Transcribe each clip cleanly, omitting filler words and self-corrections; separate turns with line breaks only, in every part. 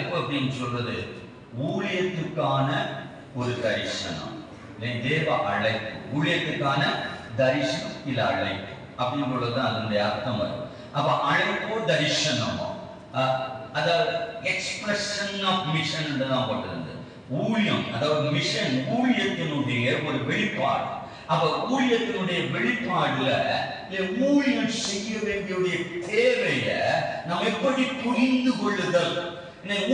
தலைப்பு அப்படின்னு சொல்றது ஊழியத்துக்கான ஒரு தரிசனம். தேவ அழைப்பு, ஊழியத்துக்கான தரிசனம் இல்ல அழைப்பு அப்படின்றதுதான் அதனுடைய அர்த்தம் வரும். அப்ப அழைப்போ தரிசனமோ அதாவது எக்ஸ்பிரஷன் ஆஃப் மிஷன் தான் போட்டிருந்தது. ஊழியம் அதாவது மிஷன் ஊழியத்தினுடைய ஒரு வெளிப்பாடு. அப்ப ஊழியத்தினுடைய வெளிப்பாடுல ஊழியம் செய்ய வேண்டிய தேவைய நாம் எப்படி புரிந்து கொள்ளுதல்.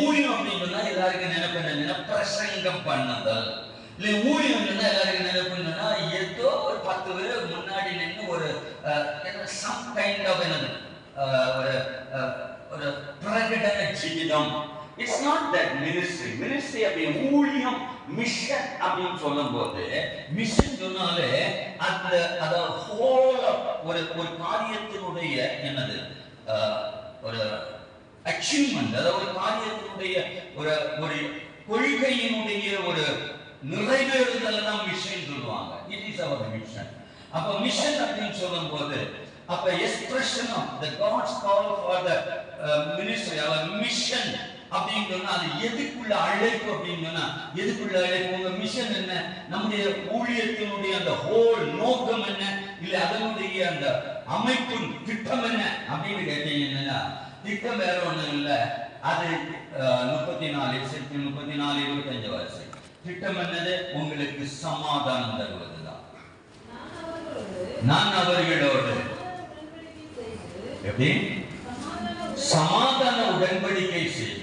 ஊழியம் அப்படின்னா எல்லாருக்கும் நினைப்பு பிரசங்கம் பண்ணுதல். இல்ல ஊழியம் எல்லாருக்கும் நினைப்புன்னா ஏதோ ஒரு 10 பேர் முன்னாடி நின்று ஒரு சம் கைண்ட் ஆஃப் என்னது ஒரு பிரகடன Jeevitham. It's not that ministry. Ministry அப்படி ஊழியம் மிஷன் அப்படின்னு சொல்லும்போது, மிஷன் சொன்னாலே அந்த ஹோல் ஒரு காரியத்தினுடைய என்னது ஒரு அச்சீவ்மெண்ட், அதாவது ஒரு காரியத்தினுடைய ஒரு கொள்கையினுடைய ஒரு நிறைவேறுதல் தான் மிஷன் சொல்லுவாங்க. It is our mission. அப்ப மிஷன் அப்படின்னு சொல்லும் போது அப்ப expression of the God's call for the ministry, our mission அப்படின்னு சொன்னா அது எதுக்குள்ள அழைப்பு அப்படின்னு சொன்னா எதுக்குள்ள அழைப்பு? உங்க மிஷன் என்ன? நம்முடைய ஊழியத்தினுடைய அந்த ஹோல் நோக்கம் என்ன? இல்ல அதனுடைய அந்த அமைப்பு திட்டம் என்ன அப்படின்னு கேட்டீங்கன்னா, திட்டம் வேற ஒண்ணும் இல்ல. அது 34:25 வருஷம் திட்டம் என்னது? உங்களுக்கு சமாதானம் தருவதுதான். நான் அவர்களோடு எப்படி சமாதான உடன்படிக்கை செய்து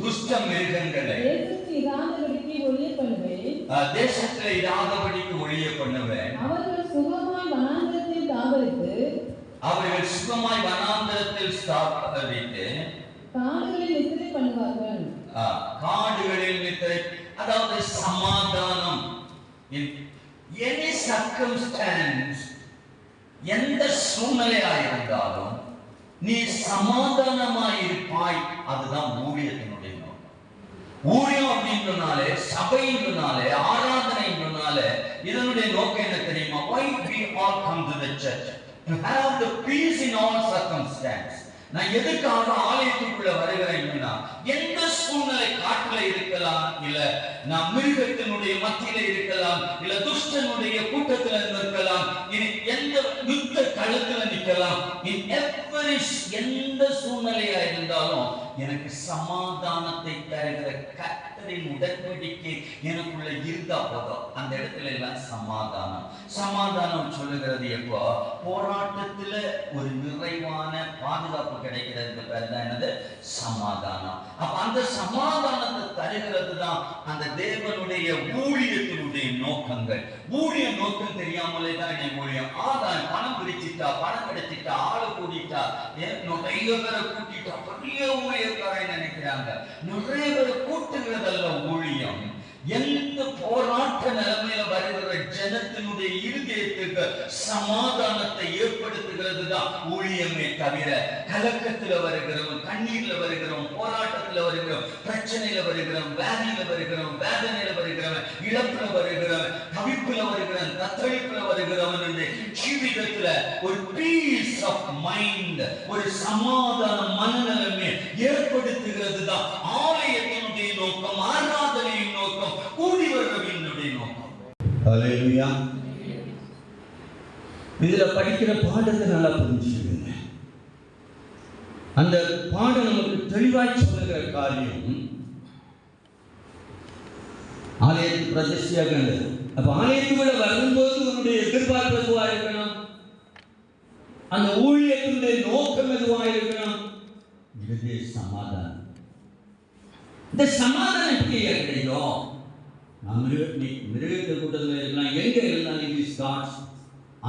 துஷ்ட மிருகங்களை தேசத்தில் இராதபடிக்கு ஒழிய பண்ணுவேன். அவர்கள் சுகமாய் வனாந்தரத்தில் ஸ்தாபித்து காடுகளில் நித்திரை, அதாவது சமாதானம். எனி சர்க்கம்ஸ்டான்ஸ், எந்த சூழ்நிலையா இருந்தாலும் நீ சமாதானமாய் இருப்பாய். அதுதான் ஊழியத்தினுடைய நோக்கம். ஊழியம் அப்படின்றனாலே, சபைன்றனாலே, ஆராதனைன்றனாலே இதனுடைய நோக்கம் என்ன தெரியுமா? Why we all come to the church? To have the peace in all circumstances. நான் எதுக்காக ஆலயத்துக்குள்ள வருகிறேன்னா, எந்த சூழ்நிலை காட்டுல இருக்கலாம், இல்ல நான் மிருகத்தினுடைய மத்தியில இருக்கலாம், இல்ல துஷ்டனுடைய கூட்டத்துல இருக்கலாம், இனி எந்த யுத்த களத்துல நிக்கலாம், எந்த சூழ்நிலையா இருந்தாலும் எனக்கு சமாதானத்தை தருகிற கர்த்தரின் உடன்படிக்கை எனக்குள்ள இருந்தா போதும். அந்த இடத்துல எல்லாம் சமாதானம். சமாதானம் சொல்லுகிறது எப்போ? போராட்டத்துல ஒரு நிறைவான பாதுகாப்பு கிடைக்கிறது பேர் தான் என்னது? சமாதானம். அப்ப அந்த சமாதானத்தை தருகிறது தான் அந்த தேவனுடைய ஊழியத்தினுடைய நோக்கங்கள். ஊழிய நோக்கம் தெரியாமலே தான் என்ன ஊழியம். ஆதாயம் பணம் பிரிச்சுட்டா, பணம் கிடைச்சிட்டா, ஆளு கூட்டிட்டா, நிறைய பேரை கூட்டிட்டா பெரிய ஊழியக்காரன் நினைக்கிறாங்க. நிறைய பேரை கூட்டுகிறதல்ல ஊழியம். எந்த போராட்ட நிலைமையில வருகிற ஜனத்தினுடைய இருதயத்துக்கு சமாதானத்தை ஏற்படுத்துகிறது தான் ஊழியமே தவிர, கலக்கத்துல வருகிறவன், கண்ணீர்ல வருகிறவன், போராட்டத்துல வருகிறவன், பிரச்சனையில வருகிறவன், வேதனையில வருகிறவன், வேதனையில வருகிறவன், இழப்புல வருகிறவன், தவிப்புல வருகிறவன், தத்தளிப்புல வருகிறவன் என்று ஜீவிதத்துல ஒரு பீஸ் ஆஃப் மைண்ட், ஒரு சமாதான மனநிலைமை ஏற்படுத்துகிறது தான் ஆலயத்தினுடைய நோக்கம், ஆராதனையின் நோக்கம், கூடி வருவதனுடைய நோக்கம். ஹல்லேலூயா. இதுல படிக்கிற பாடத்தை நல்லா புரிஞ்சுக்கங்க. அந்த பாடம் நமக்கு தெளிவாய் சொல்லுகிற காரியம் ஆலயத்துக்கு பிரதிஷ்டையாக. அப்ப ஆலயத்துக்குள்ள வரும்போது உன்னுடைய எதிர்பார்ப்பு எதுவா இருக்கணும்? அந்த ஊழியத்தினுடைய நோக்கம் எதுவா இருக்கணும்? இதுவே சமாதானம். இந்த சமாதானம் எப்படி கிடைக்கும்? மிருகத்தை கூட்டத்தில் இருக்கலாம், எங்க இருந்தாலும்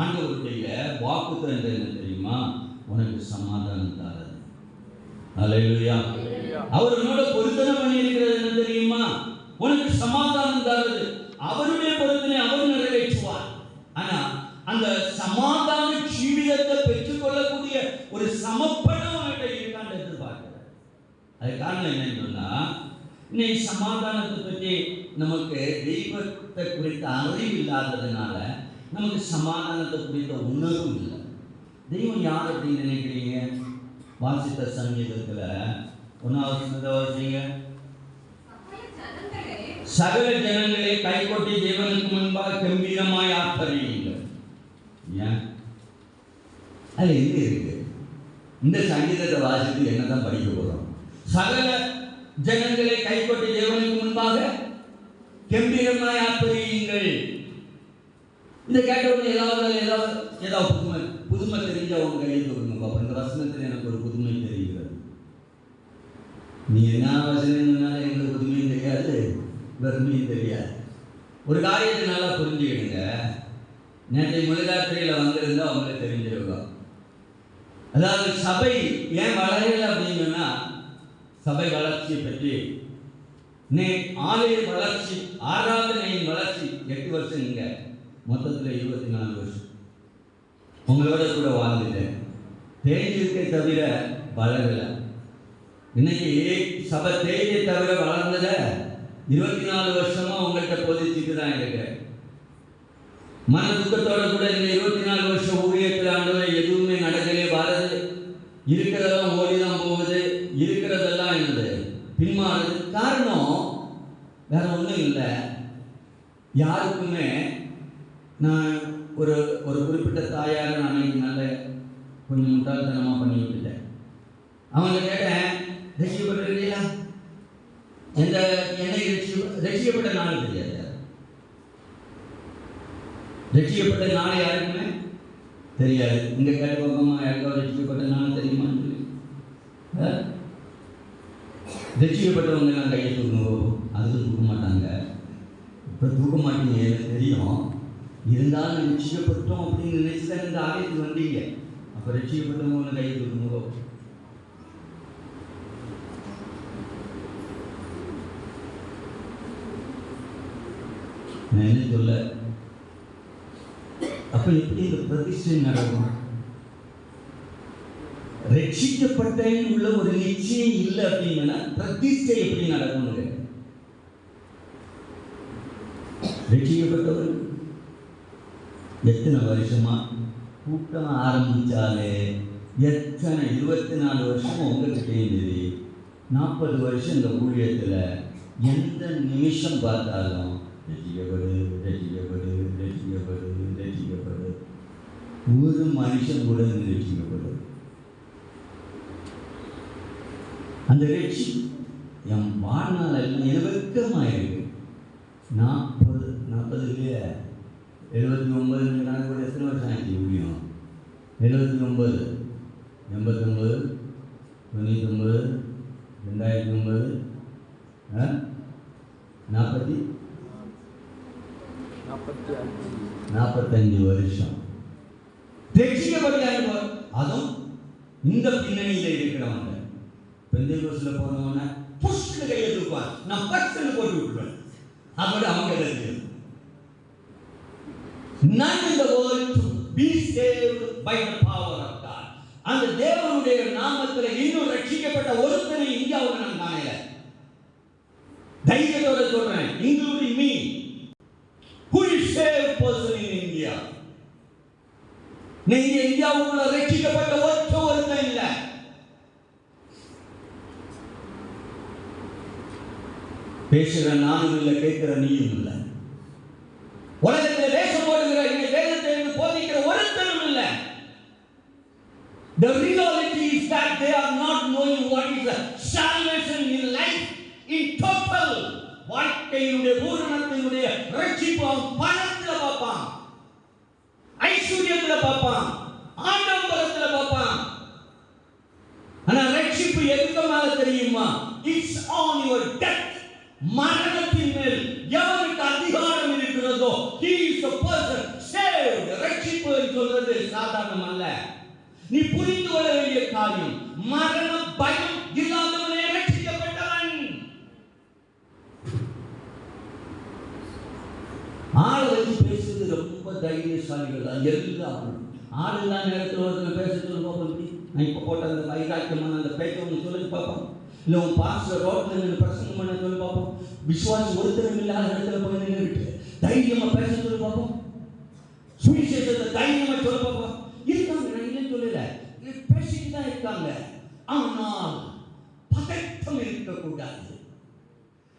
ஆண்டவருடைய வாக்குத்தத்தம் என்ன தெரியுமா? உனக்கு சமாதானம் தராது. அல்லேலூயா. அவர் உன்னோட பொருத்தனை பண்ணி இருக்கிறது என்ன தெரியுமா? உனக்கு சமாதானம் தராது. அவருடைய பொருத்தனை அவர் நிறைவேற்றுவார். ஆனா அந்த சமாதான ஜீவிதத்தை பெற்றுக்கொள்ளக்கூடிய ஒரு சமப்படம் அவர்கிட்ட இருக்கான்னு எதிர்பார்க்கிறார். அது காரணம் என்னன்னு சொன்னா, இன்னைக்கு சமாதானத்தை பற்றி நமக்கு தெய்வத்தை குறித்த அறிவு இல்லாததுனால நமக்கு சமாதானத்தை குறித்த உணர்வும் இல்லை. தெய்வம் யார் அப்படின்னு நினைக்கிறீங்க? வாசித்த சங்கீதத்தில் ஒன்னாவது வாசிங்க. சகல ஜனங்களே கைகொட்டி தேவனுக்கு முன்பாக கம்பீரமாய் ஆர்ப்பரியுங்கள். ஏன் அது எங்க இருக்கு? இந்த சங்கீதத்தை வாசித்து என்னதான் படிக்க போறோம்? சகல ஜனங்களை கைகொட்டி தேவனுக்கு முன்பாக கம்பீரமாய் ஆர்ப்பரியுங்கள். இந்த கேட்டவங்க ஏதாவது புதுமை தெரிஞ்சவங்க கையை தூக்குங்க பாப்பா. இந்த வசனத்தில் எனக்கு ஒரு புதுமை தெரிகிறது. நீ என்ன வசனம் எங்களுக்கு புதுமையும் தெரியாது, வெறுமையும் தெரியாது. ஒரு காரியத்தை நல்லா புரிஞ்சுக்கிடுங்க. நேற்றை மொழிகாற்றியில் வந்திருந்தா அவங்களுக்கு தெரிஞ்சிருக்கும். அதாவது சபை ஏன் வளரல அப்படின்னா, சபை வளர்ச்சியை பற்றி ஆலய வளர்ச்சி, ஆராதனையின் வளர்ச்சி 8 வருஷம், இங்க மொத்தத்தில் 24 வருஷம் உங்களோட கூட வாழ்ந்துட்டேன். தேஞ்சிருக்கே தவிர வளரல. இன்னைக்கு சபை தேய்யை தவிர வளர்ந்தத 24 வருஷமா உங்கள்கிட்ட போதிச்சுட்டு தான் இருக்கிறேன். மன துக்கத்தோட கூட இந்த 24 வருஷம் ஊழியத்தில் ஆண்டவர் எதுவுமே நடக்கலே வராது. இருக்கிறதெல்லாம் ஓடிதான் போகுது, இருக்கிறதெல்லாம் என்னது பின்மாறுது. காரணம் வேற ஒன்றும் இல்லை. யாருக்குமே நான் ஒரு குறிப்பிட்ட தாயார நான் நல்ல கொஞ்சம் முட்டாள்தனமாக பண்ணி விட்டுட்டேன். அவங்க கேட்டேன், ரசிக்கப்பட்டிருக்கீங்களா? எந்த என்னை ரசிக்கப்பட்ட நாள் தெரியாது. ரசிக்கப்பட்ட நாள் யாருக்குமே தெரியாது. இங்க கேட்ட பக்கமா யாருக்காவது ரசிக்கப்பட்ட நாள் தெரியுமான்னு சொல்லி ரசிக்கப்பட்டவங்க எல்லாம் கையை தூக்கணும். அதுக்கு தூக்க மாட்டாங்க. இப்போ தூக்க மாட்டீங்க, எனக்கு தெரியும். இருந்தாலும் ரசிக்கப்பட்டோம் அப்படின்னு நினைச்சுதான் இந்த ஆலயத்துக்கு வந்தீங்க. அப்போ ரசிக்கப்பட்டவங்க கையை தூக்கணும். நான் என்ன சொல்ல, அப்ப எப்படி இந்த பிரதிஷ்டை நடக்கும்? ரட்சிக்கப்பட்டேன் உள்ள ஒரு நிச்சயம் இல்லை அப்படின்னா பிரதிஷ்டை எப்படி நடக்கும்? ரட்சிக்கப்பட்டவர் எத்தனை வருஷமா கூட்டம் ஆரம்பிச்சாலே எத்தனை 24 வருஷம் உங்ககிட்ட இருந்தது. 40 வருஷம் இந்த ஊழியத்தில் எந்த நிமிஷம் பார்த்தாலும் ரசிக்கப்படு ரசிக்கப்படு ரசிக்கப்படு ரசிக்கப்படு. ஒரு மனுஷன் கூட ரசிக்கப்படு. அந்த ரட்சி என் வாழ்நாள் வெக்கமாக இருக்கு. 40 79 கூட எத்தனை வருஷம் ஆச்சு முடியும்? 79 89 99 2009 45 வருஷம் ரட்சிக்கப்பட்டாங்க. அதுவும் இந்த பின்னணியில் இருக்கிறவங்க பெந்தேகோஸ்ல போனவன புஷ்ல கையை தூக்குவான், நான் பட்சன்னு போட்டு விட்டுருவேன். அப்படி அவங்க தெரியும். None in the world to be saved by the power of God. அந்த தேவனுடைய நாமத்தில் இன்னும் ரட்சிக்கப்பட்ட ஒருத்தனை இந்தியாவில் நான் காணல. தைரியத்தோட சொல்றேன், including me, who is saved person in India. நீங்க இந்தியாவுக்குள்ள ரட்சிக்கப்பட்ட ஒருத்தன் இல்லை. பேசுகிற நானும் இல்லை, கேட்கிற நீயும் இல்லை. உலகத்தில் வேஷம் போடுகிற வேதத்தை போதிக்கிற ஒருத்தரும் இல்லை. The reality is that they are not knowing what is the salvation in life in total. வாழ்க்கையினுடைய பூரணத்தினுடைய ரட்சிப்பு அவன் பணத்தில் பார்ப்பான், ஐஸ்வர்யத்தில் பார்ப்பான், ஆடம்பரத்தில் பார்ப்பான். ஆனா ரட்சிப்பு எதுக்கு மேல தெரியுமா? It's on your death. மரணத்தின் மேல் எவனுக்கு அதிகாரம் இருக்கிறதோ he is the person saved. ரட்சிப்பு சொல்றது சாதாரணம் அல்ல. நீ புரிந்து கொள்ள வேண்டிய காரியம், மரண பயம் இல்லாதவனே ரட்சிக்கப்பட்டவன். ஆளை வச்சு பேசுறது ரொம்ப தைரியசாலிகள் தான் எல்லாரும். ஆள் இல்லாத நேரத்தில் ஒருத்தர் பேச சொல்லி பார்ப்போம். நான் இப்போ போட்ட அந்த வைராக்கியமான அந்த பேச்சை ஒன்று சொல்லி பார்ப்போம். இல்லை உன் பாஸ்டர் ரோட்டில் நின்று பிரசங்கம் பண்ண சொல்லி பார்ப்போம். விசுவாசி ஒருத்தரும் இல்லாத இடத்துல போய் நின்றுட்டு தைரியமா பேச சொல்லி பார்ப்போம். சுவிசேஷத்தை தைரியமா சொல்ல பார்ப்போம். இருக்காங்க, நான் இல்லைன்னு சொல்லல, பேசிட்டு தான் இருக்காங்க. ஆனால் பதட்ட
இருக்கக்கூடாது.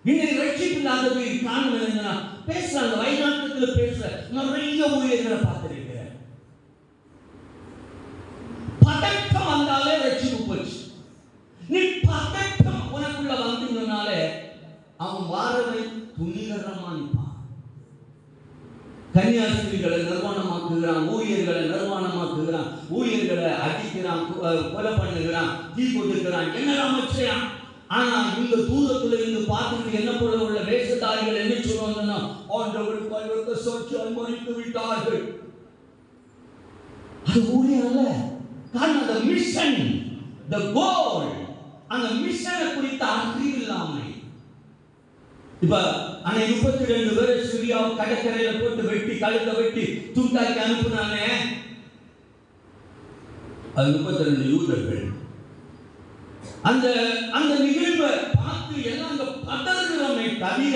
இன்னைக்கு ரட்சிப்பு இல்லாதது காரணம் என்னன்னா, பேசுறாங்க, வைநாட்டத்தில் பேசுற நிறைய ஊழியர்களை பார்த்திருக்கிறேன். பதட்டம் வந்தாலே ரட்சிப்பு போச்சு. நீ பதட்டம் உனக்குள்ள வந்தீங்கனாலே அவன் வாரவை துணிகரமா நிற்பான். கன்னியாஸ்திரிகளை நிர்வாணமாக்குகிறான், ஊழியர்களை நிர்வாணமாக்குகிறான், ஊழியர்களை அடிக்கிறான், கொலை பண்ணுகிறான், தீ கொடுக்கிறான், என்னெல்லாம் செய்யறான். ஆனா இந்த தூரத்துல இருந்து பார்த்துட்டு என்ன போல உள்ள வேஷதாரிகள் என்ன சொல்லுவாங்கன்னா, ஆண்டவர் பல்வேறு சொற்றால் மறித்து விட்டார்கள். அது ஊழியம் அல்ல. காரணம் அந்த மிஷன், the goal, அந்த மிஷனை குறித்த அறிவு இல்லாமை. இப்ப அன்னை 32 பேரை சிரியா கடற்கரையில போட்டு வெட்டி கழுத்தை வெட்டி துண்டாக்கி அனுப்புனாங்க. அது 32 யூதர்கள். அந்த அந்த நிகழ்வை பார்த்து எல்லாம் அந்த பதறுகிறோமே தவிர,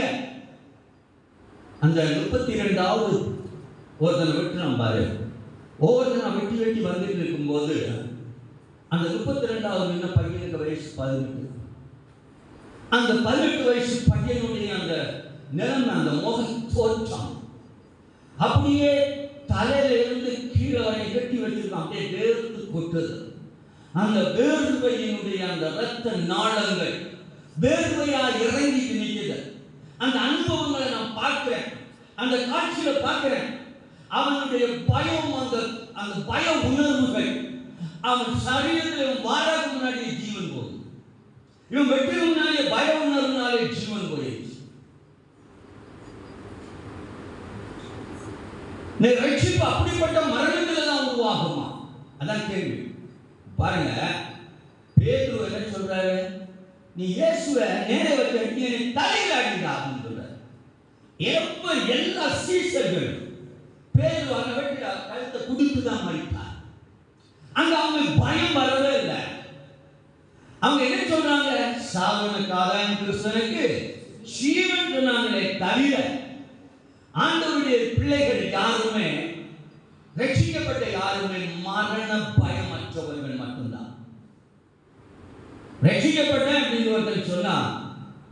அந்த 32வது ஒருத்தனை வெட்டினான் பாரு. ஒவ்வொருத்தனை வெட்டி வெட்டி வந்துட்டு இருக்கும்போது அந்த 32வது என்ன பையனுக்கு வயசு 18. அந்த 18 வயசு பையனுடைய அந்த நிலைமை, அந்த முகம் தோற்றம் அப்படியே தலையில இருந்து கீழே வரை கட்டி வச்சிருக்கான். அப்படியே வேர்த்து கொட்டுது. அந்த வேர்வையினுடைய அந்த இரத்த நாளங்கள் வேர்வையா இறங்கிட்டு நிற்குது. அந்த அனுபவங்களை நான் பார்க்கிறேன், அந்த காட்சியில பார்க்கிறேன். அவனுடைய பயம், அந்த பய உணர்வுகள் அவன் சரீரத்தில் வாராக முன்னாடி ஜீவன் போகுது. இவன் வெற்றி முன்னாலே பய உணர்வுனாலே ஜீவன் போயிடுச்சு. நீ ரட்சிப்பு அப்படிப்பட்ட மரணத்துல தான் உருவாகுமா? அதான் கேள்வி. பாருங்க, பேதுரு என்ன சொல்றாரு, நீ இயேசுவை நேரே வச்சு நீ தலையில அடிடா அப்படின்னு சொல்றாரு. எப்ப எல்லா சீசர்கள் பேதுரு அங்க வெட்டிடா கழுத்தை குடித்து தான் மறித்தார். அங்க அவங்களுக்கு பயம் வரவே இல்லை. அவங்க என்ன சொல்றாங்க, சாவனுக்காக கிறிஸ்தனுக்கு ஜீவன் சொன்னாங்களே தவிர ஆண்டவருடைய பிள்ளைகள் யாருமே, ரட்சிக்கப்பட்ட யாருமே மரண பயமற்றவர்கள் மட்டும்தான். ரட்சிக்கப்பட்ட அப்படின்னு ஒருத்தர் சொன்னா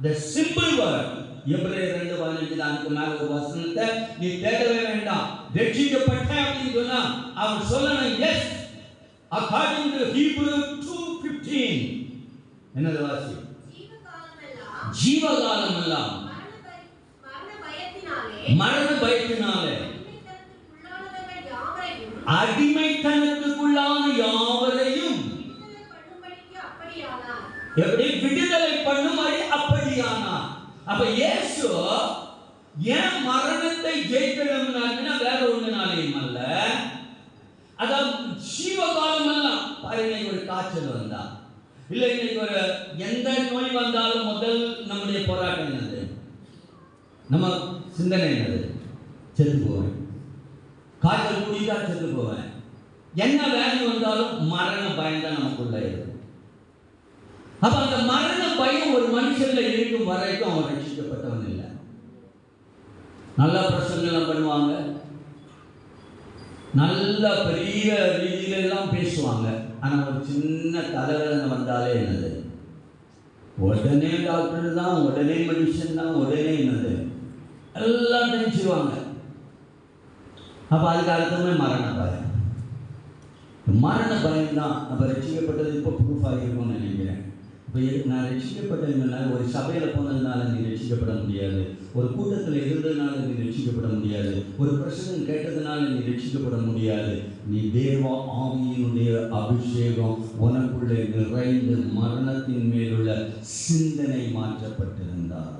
the simple word எபிரேயர் 2:15 அதுக்கு மேல ஒரு வசனத்தை நீ தேடவே வேண்டாம். ரட்சிக்கப்பட்ட அப்படின்னு சொன்னா அவன் சொல்லணும் எஸ் according to Hebrew 2:15. என்னது வாசி? ஜீவகாலம் எல்லாம் மரண பயத்தினாலே அடிமைத்தனத்துக்குள்ளான யாவரையும் எப்படி விடுதலை பண்ணும்படி அப்படியானார். அப்ப இயேசு ஏன் மரணத்தை ஜெயிக்கணும்னா வேற ஒண்ணுனாலையும் அல்ல. அதாவது ஜீவகாலம் எல்லாம் பாருங்க, ஒரு காய்ச்சல் வந்தா இல்ல, இன்னைக்கு ஒரு எந்த நோய் வந்தாலும் முதல் நம்முடைய போராட்டம் என்னது, நம்ம சிந்தனை என்னது, செத்து போவேன், காய்ச்சல் குடித்தா செத்து போவேன். என்ன வேலை வந்தாலும் மரண பயம் தான் நமக்குள்ள இருக்கு. அப்ப அந்த மரண பயம் ஒரு மனுஷன்ல இருக்கும் வரைக்கும் அவன் ரட்சிக்கப்பட்டவன் இல்லை. நல்லா பிரசங்கம் பண்ணுவாங்க, நல்ல பெரிய ரீதியில எல்லாம் பேசுவாங்க. ஆனா ஒரு சின்ன தலைவலனை வந்தாலே என்னது, உடனே டாக்டர் தான், உடனே மெடிசன் தான், உடனே என்னது எல்லாம் தெரிஞ்சுவாங்க. அப்ப அதுக்கு அர்த்தமே மரண பயம். மரண பயம் தான் நம்ம ரட்சிக்கப்பட்டது இப்போ ப்ரூஃப் ஆகிருக்கும்னு நினைக்கிறேன். இப்போ நான் ரட்சிக்கப்பட்டதுனால ஒரு சபையில் போனதுனால நீ ரட்சிக்கப்பட முடியாது, ஒரு கூட்டத்தில் இருந்ததுனால நீ ரட்சிக்கப்பட முடியாது, ஒரு பிரசங்கம் கேட்டதுனால நீ ரட்சிக்கப்பட முடியாது. நீ தேவ ஆவியினுடைய அபிஷேகம் உனக்குள்ளே நிறைந்து மரணத்தின் மேலுள்ள சிந்தனை மாற்றப்பட்டிருந்தார்,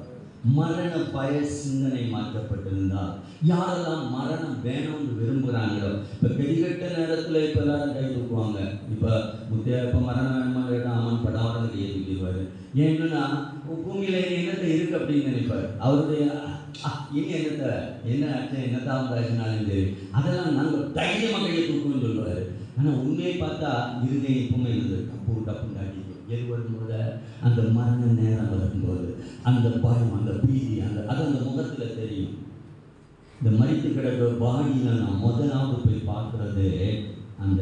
மரண பய சிந்தனை மாற்றப்பட்டிருந்தால், யாரெல்லாம் மரணம் வேணும்னு விரும்புகிறாங்களோ, இப்போ கெடிகட்ட நேரத்தில் இப்போ எல்லாரும் கை தூக்குவாங்க. இப்போ முத்தையா இப்போ மரணம் வேணுமா கேட்டால் ஆமான் படாமல் கையை தூக்கிடுவார். ஏன்னா பூமியில் என்னத்தை இருக்கு அப்படின்னு நினைப்பார். அவருடைய இனி என்னத்தை என்ன ஆச்சு என்னத்தான் வந்தாச்சுனாலும் சரி அதெல்லாம் நாங்கள் தைரியமாக கையை தூக்குன்னு சொல்லுவார். ஆனால் உண்மையை பார்த்தா இருதயம் எப்பவுமே இருந்தது டப்பு டப்புன்னு அடிக்கும். எது வரும்போது அந்த மரண நேரம் வரும்போது அந்த பயம், அந்த பீதி, அது அந்த முகத்தில் தெரியும். இந்த மரித்து கிடக்கிற பாடியில் நான் முதலாவது போய் பார்க்கறது அந்த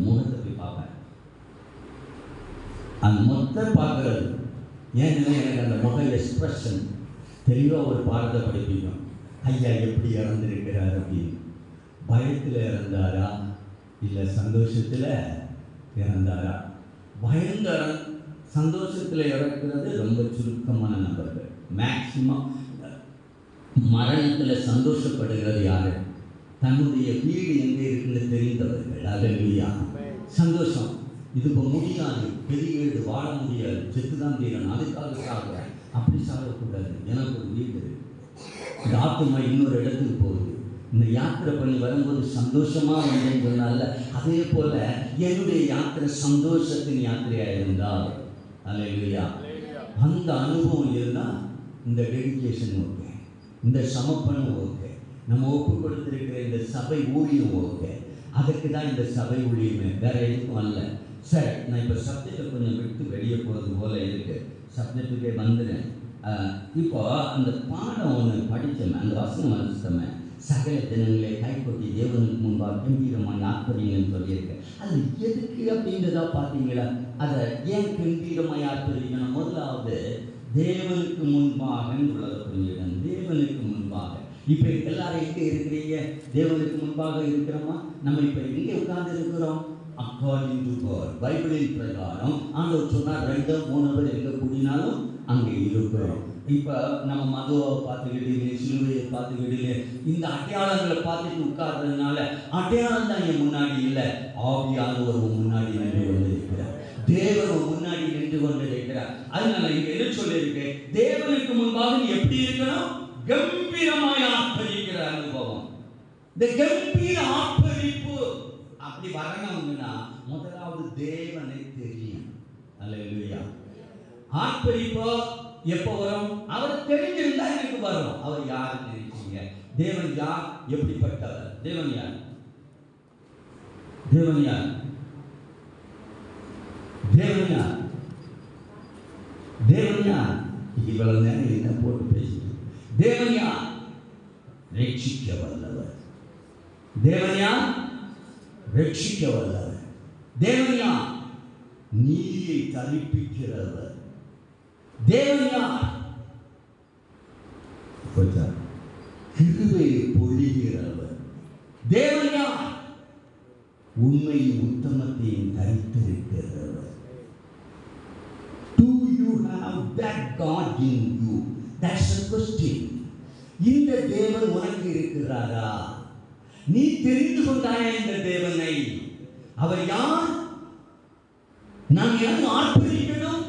முகத்தை போய் பார்ப்பேன். அந்த மொத்தம் பார்க்கறது ஏன்னா எனக்கு அந்த முக எக்ஸ்பிரஷன் தெளிவாக ஒரு பாடத்தை படிப்பிக்கும். ஐயா எப்படி இறந்துருக்கிறார் அப்படின்னு. பயத்தில் இறந்தாரா இல்லை சந்தோஷத்தில் இறந்தாரா? பயந்த சந்தோஷத்தில் இறக்குறது ரொம்ப சுருக்கமான நபர்கள். மேக்சிமம் மரணத்தில் சந்தோஷப்படுகிறது யாரு? தன்னுடைய வீடு எங்கே இருக்குன்னு தெரிந்தவர்கள். அல்லேலூயா. சந்தோஷம் இது இப்போ முடியாது, பெரிய வீடு வாழ முடியாது, செத்துதான் தீரணும், அதுக்காக சாகுறேன். அப்படி சாகக்கூடாது. எனக்கு ஒரு வீடு, இந்த ஆத்மா இன்னொரு இடத்துக்கு போகுது. இந்த யாத்திரை பண்ணி வரும்போது சந்தோஷமாக வந்தேன்னு சொன்னால, அதே போல என்னுடைய யாத்திரை சந்தோஷத்தின் யாத்திரையாக இருந்தால், அல்லேலூயா, அந்த அனுபவம் இருந்தால் இந்த டெடிகேஷன் ஓகே, இந்த சமர்ப்பணம் ஓகே, நம்ம ஒப்பு கொடுத்திருக்கிற இந்த சபை ஊழியம் ஓகே. அதுக்கு தான் இந்த சபை ஊழியமே, வேற எதுக்கும் அல்ல. சரி, நான் இப்போ சப்ஜெக்டை கொஞ்சம் விட்டு வெளியே போகிறது போல இருக்கு. சப்ஜெக்டுக்கே வந்துடுறேன். இப்போ அந்த பாடம் ஒன்று படித்தோமே, அந்த வசனம் வசித்தமே, சகல தினங்களே கைப்பற்றி தேவனுக்கு முன்பாக கம்பீரமாக ஆர்ப்பரிங்கன்னு சொல்லியிருக்கேன். அது எதுக்கு அப்படின்றதா பார்த்தீங்களா? அதை ஏன் கம்பீரமாக ஆர்ப்பரிக்கணும்? முதலாவது தேவனுக்கு முன்பாக உள்ளதை புரிஞ்சுக்கணும். தேவனுக்கு முன்பாக இப்போ எல்லாரும் எங்கே இருக்கிறீங்க? தேவனுக்கு முன்பாக இருக்கிறோமா? நம்ம இப்போ எங்கே உட்கார்ந்து இருக்கிறோம்? அக்கார்டிங் டு காட், பைபிளின் பிரகாரம் ஆண்டவர் சொன்னார் 2-3 பேர் எங்கே கூடினாலும் அங்கே இருக்கிறோம். இப்போ நம்ம மதுவை பார்த்துக்கிட்டு, சிலுவையை பார்த்துக்கிட்டு, இந்த அடையாளங்களை பார்த்துட்டு உட்கார்றதுனால அடையாளம் தான் என் முன்னாடி இல்லை, ஆவியானவர் முன்னாடி நின்று கொண்டு இருக்கிறார், தேவன் முன்னாடி நின்று கொண்டு இருக்கிறார். அதனால இங்க என்ன சொல்லியிருக்கு? தேவனுக்கு முன்பாக நீ எப்படி இருக்கணும்? கம்பீரமாய் ஆர்ப்பரிக்கிற அனுபவம். இந்த கம்பீர ஆர்ப்பரிப்பு அப்படி வரணும்னா முதலாவது தேவனை தெரியும். அல்லேலூயா. ஆர்ப்பரிப்பு எப்போ வரும்? அவர் தெரிஞ்சிருந்தா எனக்கு வரும். அவர் யாருன்னு நினைச்சீங்க? தேவன் யார்? எப்படிப்பட்டவர்? தேவன் யார்? தேவன் யார்? தேவன் யார்? தேவன் யார்? இவ்வளவு நேரம் என்ன போட்டு பேசிட்டு, தேவன் யார்? ரட்சிக்க வல்லவர். தேவன் யார்? ரட்சிக்க வல்லவர். தேவன் யார்? நீதியை தரிப்பிக்கிறவர். தேவன் யார்? கிருபையை பொழிகிறவர். தேவன் யார்? உண்மையும் உத்தமத்தையும் தரித்திருக்கிறவர். Do you have that God in you? That's the question. இந்த தேவன் உனக்கு இருக்கிறாரா? நீ தெரிந்து கொண்டாயா இந்த தேவனை? அவர் யார்? நான் யார் ஆர்ப்பரிக்கணும்?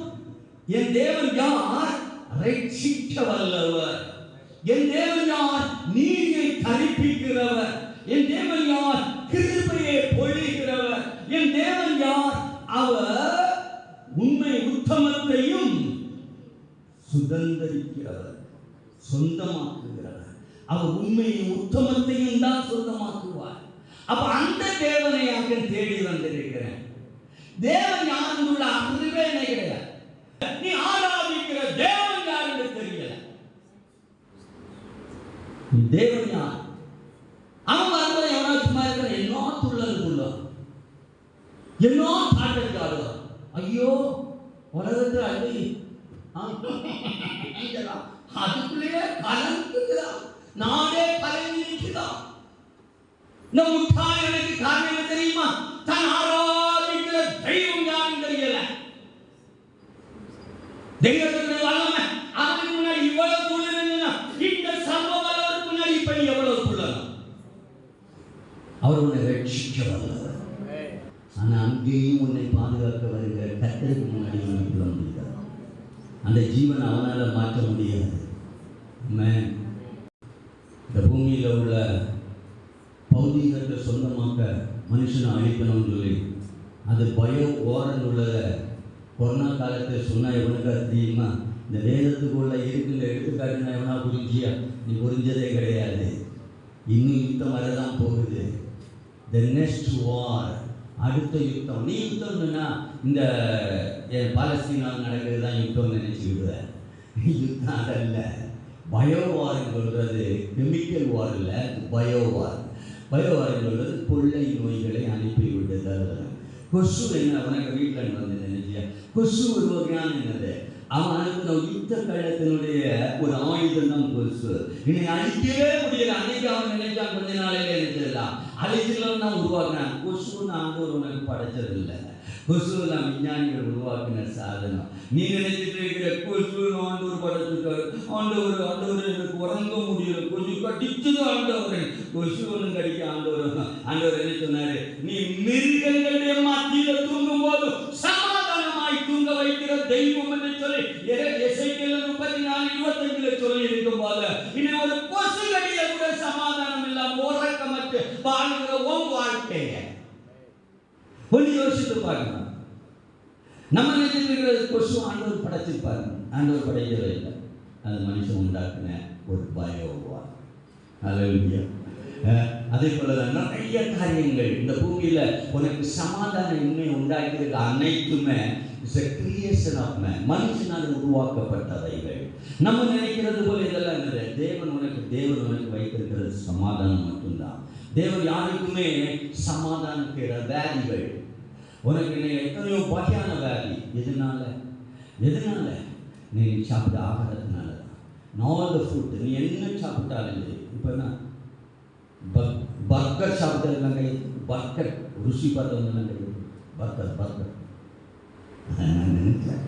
என் தேவன் யார்? ரட்சிக்க வல்லவர். என் தேவன் யார்? நீதியை தரிப்பிக்கிறவர். என் தேவன் யார்? கிருபையை பொழிகிறவர். என் தேவன் யார்? அவர் உண்மை உத்தமத்தையும் சுதந்தரிக்கிறவர், சொந்தமாக்குகிறவர். அவர் உண்மையும் உத்தமத்தையும் தான் சொந்தமாக்குவார். அப்ப அந்த தேவனை நான் தேடி வந்திருக்கிறேன். தேவன் யாருந்துள்ள அறிவே கிடையாது. நீ ஆராதிக்கிற தேவன் யாருன்னு தெரியல. தேவன் யார்? அவன் வரும்போது எவனா சும்மா இருக்கிற என்ன துள்ளதுக்குள்ள என்ன காட்டுக்காடு. ஐயோ உலகத்தில் அள்ளி அதுக்குள்ளேயே கலந்துக்குதான், நாடே கலந்து நிற்குதான். இந்த முட்டாள் எனக்கு காரணம் தெரியுமா? தான் ஆராதிக்கிற தெய்வம் யாருன்னு தெரியல. தெய்வத்துக்கு வல்லமை அதுக்கு முன்னாடி இவ்வளவு துள்ளனா, இந்த சர்வ வல்லவருக்கு முன்னாடி இப்ப எவ்வளவு துள்ளலாம். அவர் உன்னை ரட்சிக்க வல்லவர். ஆனா அங்கேயும் உன்னை பாதுகாக்க வருகிற கர்த்தருக்கு முன்னாடி உனக்கு துள்ள முடியாது. அந்த ஜீவனை அவனால் மாற்ற முடியாது. இந்த பூமியில் உள்ள பௌதீகத்தை சொந்தமாக்க மனுஷனை அழிக்கணும்னு சொல்லி அது பயம் ஓரன் உள்ளதை கொரோனா காலத்தில் சொன்னால் எவனுக்கு தெரியுமா? இந்த வேதத்துக்குள்ள இருக்குன்ற எடுத்துக்காட்டுனா எவனா புரிஞ்சியா? நீ புரிஞ்சதே கிடையாது. இன்னும் யுத்தம் வரதான் போகுது. த நெக்ஸ்ட் வார், அடுத்த யுத்தம். நீ யுத்தம்னா இந்த பாலஸ்தீனாவில் நடக்கிறது தான் யுத்தம் நினைச்சுக்கிடுவேன். யுத்தம் அதல்ல. பயோவார்ன்னு சொல்கிறது கெமிக்கல் வார் இல்லை, பயோவார். பயோவார்ன்னு சொல்கிறது கொள்ளை நோய்களை அனுப்பிவிட்டது. கொசு என்ன உனக்கு வீட்டில் வந்து நினைச்சியா? கொசு ஒரு வகையான என்னது, அவன் அனுப்பின யுத்த களத்தினுடைய ஒரு ஆயுதம் தான் கொசு. இனி அழிக்கவே முடியல. அன்னைக்கு அவன் நினைச்சான் கொஞ்ச நாளையில நினைச்சிடலாம், அழிச்சிடலாம் தான் உருவாக்குனான். கொசுன்னு ஆண்டவர் உனக்கு படைச்சது இல்லை. கொசுவெல்லாம் விஞ்ஞானிகள் உருவாக்கின சாதனம். நீ நினைச்சிட்டு இருக்கிற கொசுன்னு ஆண்டவர் படைச்சிருக்காரு. ஆண்டவர் எனக்கு உறங்க முடியல, கொசு கடிச்சது ஆண்டவர். கொசு ஒன்றும் கடிக்க ஆண்டவர் என்ன சொன்னாரு? நீ மிருகங்களுடைய மத்தியில தூங்கும் போது சமாதானமாய் தூங்க வைக்கிற தெய்வம் என்று சொல்லி எசேக்கியேல் 34:25 சொல்லி இருக்கும் போது, இனி ஒரு கொசு கடியில கூட சமாதானம் இல்லாம உறக்கமற்று வாழ்கிற உன் வாழ்க்கைய கொஞ்சம் யோசித்து பார்க்கணும். நம்ம நினைச்சிருக்கிற கொசு ஆண்டவர் படைச்சிருப்பாரு. ஆண்டவர் படைக்கவே இல்லை. அது மனுஷன் உண்டாக்குன ஒரு பயோவா. அல்லேலூயா. அதே போல நிறைய காரியங்கள் இந்த பூமியில உனக்கு சமாதான இன்மை உண்டாக்கியிருக்க அனைத்துமே கிரியேஷன் ஆஃப் மேன், மனுஷனால் உருவாக்கப்பட்டவைகள். நம்ம நினைக்கிறது போல இதெல்லாம் இல்லை. தேவன் உனக்கு வைத்திருக்கிறது சமாதானம் மட்டும்தான். தேவன் யாருக்குமே சமாதானம் கேட வியாதிகள் உனக்கு எத்தனையோ வகையான வியாதி. எதனால நீ சாப்பிட்ட ஆகாரத்தினால தான். நால் த ஃபுட் நீ என்ன சாப்பிட்டாலும் இப்போ என்ன பர்கர் சாப்பிட்டதெல்லாம் கை, பர்கர் ருசி பார்த்தவங்கெல்லாம் கை, பர்கர் நான் நினைச்சேன்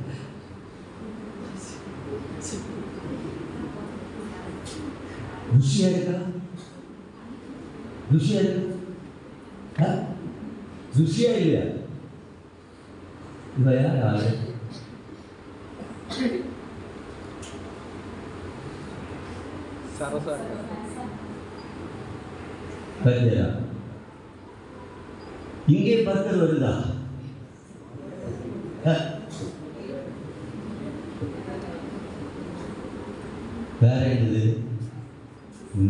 ருசியா இருக்கலாம். ருசியா இல்லையா? இவ யார் ஆளு? இங்கே பர்கர் வருதா? வேற என்னது?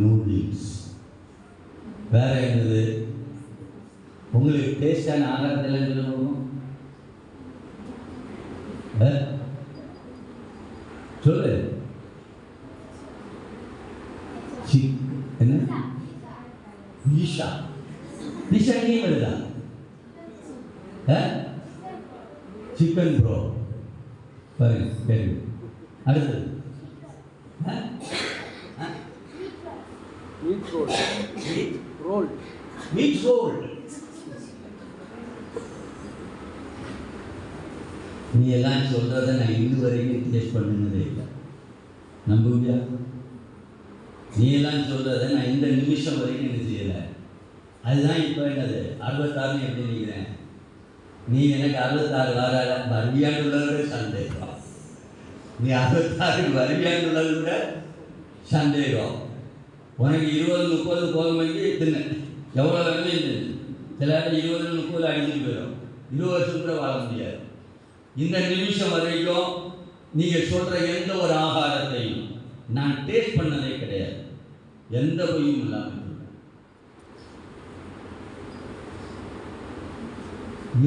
நூடுல்ஸ். வேற என்னது? உங்களுக்கு டேஸ்டான ஆகாரத்தில் சொல்லுவோம். சொல்லு. என்ன? பீஷா எங்கேயும் வருதா? சிக்கன் ப்ரோ பாருங்க. அடுத்தது மீட் ரோல். நீ எல்லாம் சொல்றத நான் இதுவரைக்கும் டேஸ்ட் பண்ணதே இல்லை. நம்புவியா? நீ எல்லாம் சொல்றத நான் இந்த நிமிஷம் வரைக்கும் என்ன செய்யலை. அதுதான் இப்போ என்னது 66 எப்படி நினைக்கிறேன். நீ எனக்கு 66 வருவியாண்டு உள்ளவங்க சந்தேகம். நீ 66 வருவியாண்டு உள்ளது கூட சந்தேகம். உனக்கு 20-30 போகும்போது தின்னு எவ்வளோ வேணுமே இருந்தது. சில 20-30 அடிச்சுட்டு போயிடும். 20 வருஷம் கூட வாழ முடியாது. இந்த நிமிஷம் வரைக்கும் நீங்கள் சொல்கிற எந்த ஒரு ஆகாரத்தையும் நான் டேஸ்ட் பண்ணதே கிடையாது. எந்த பொய்யும் இல்லாமல்.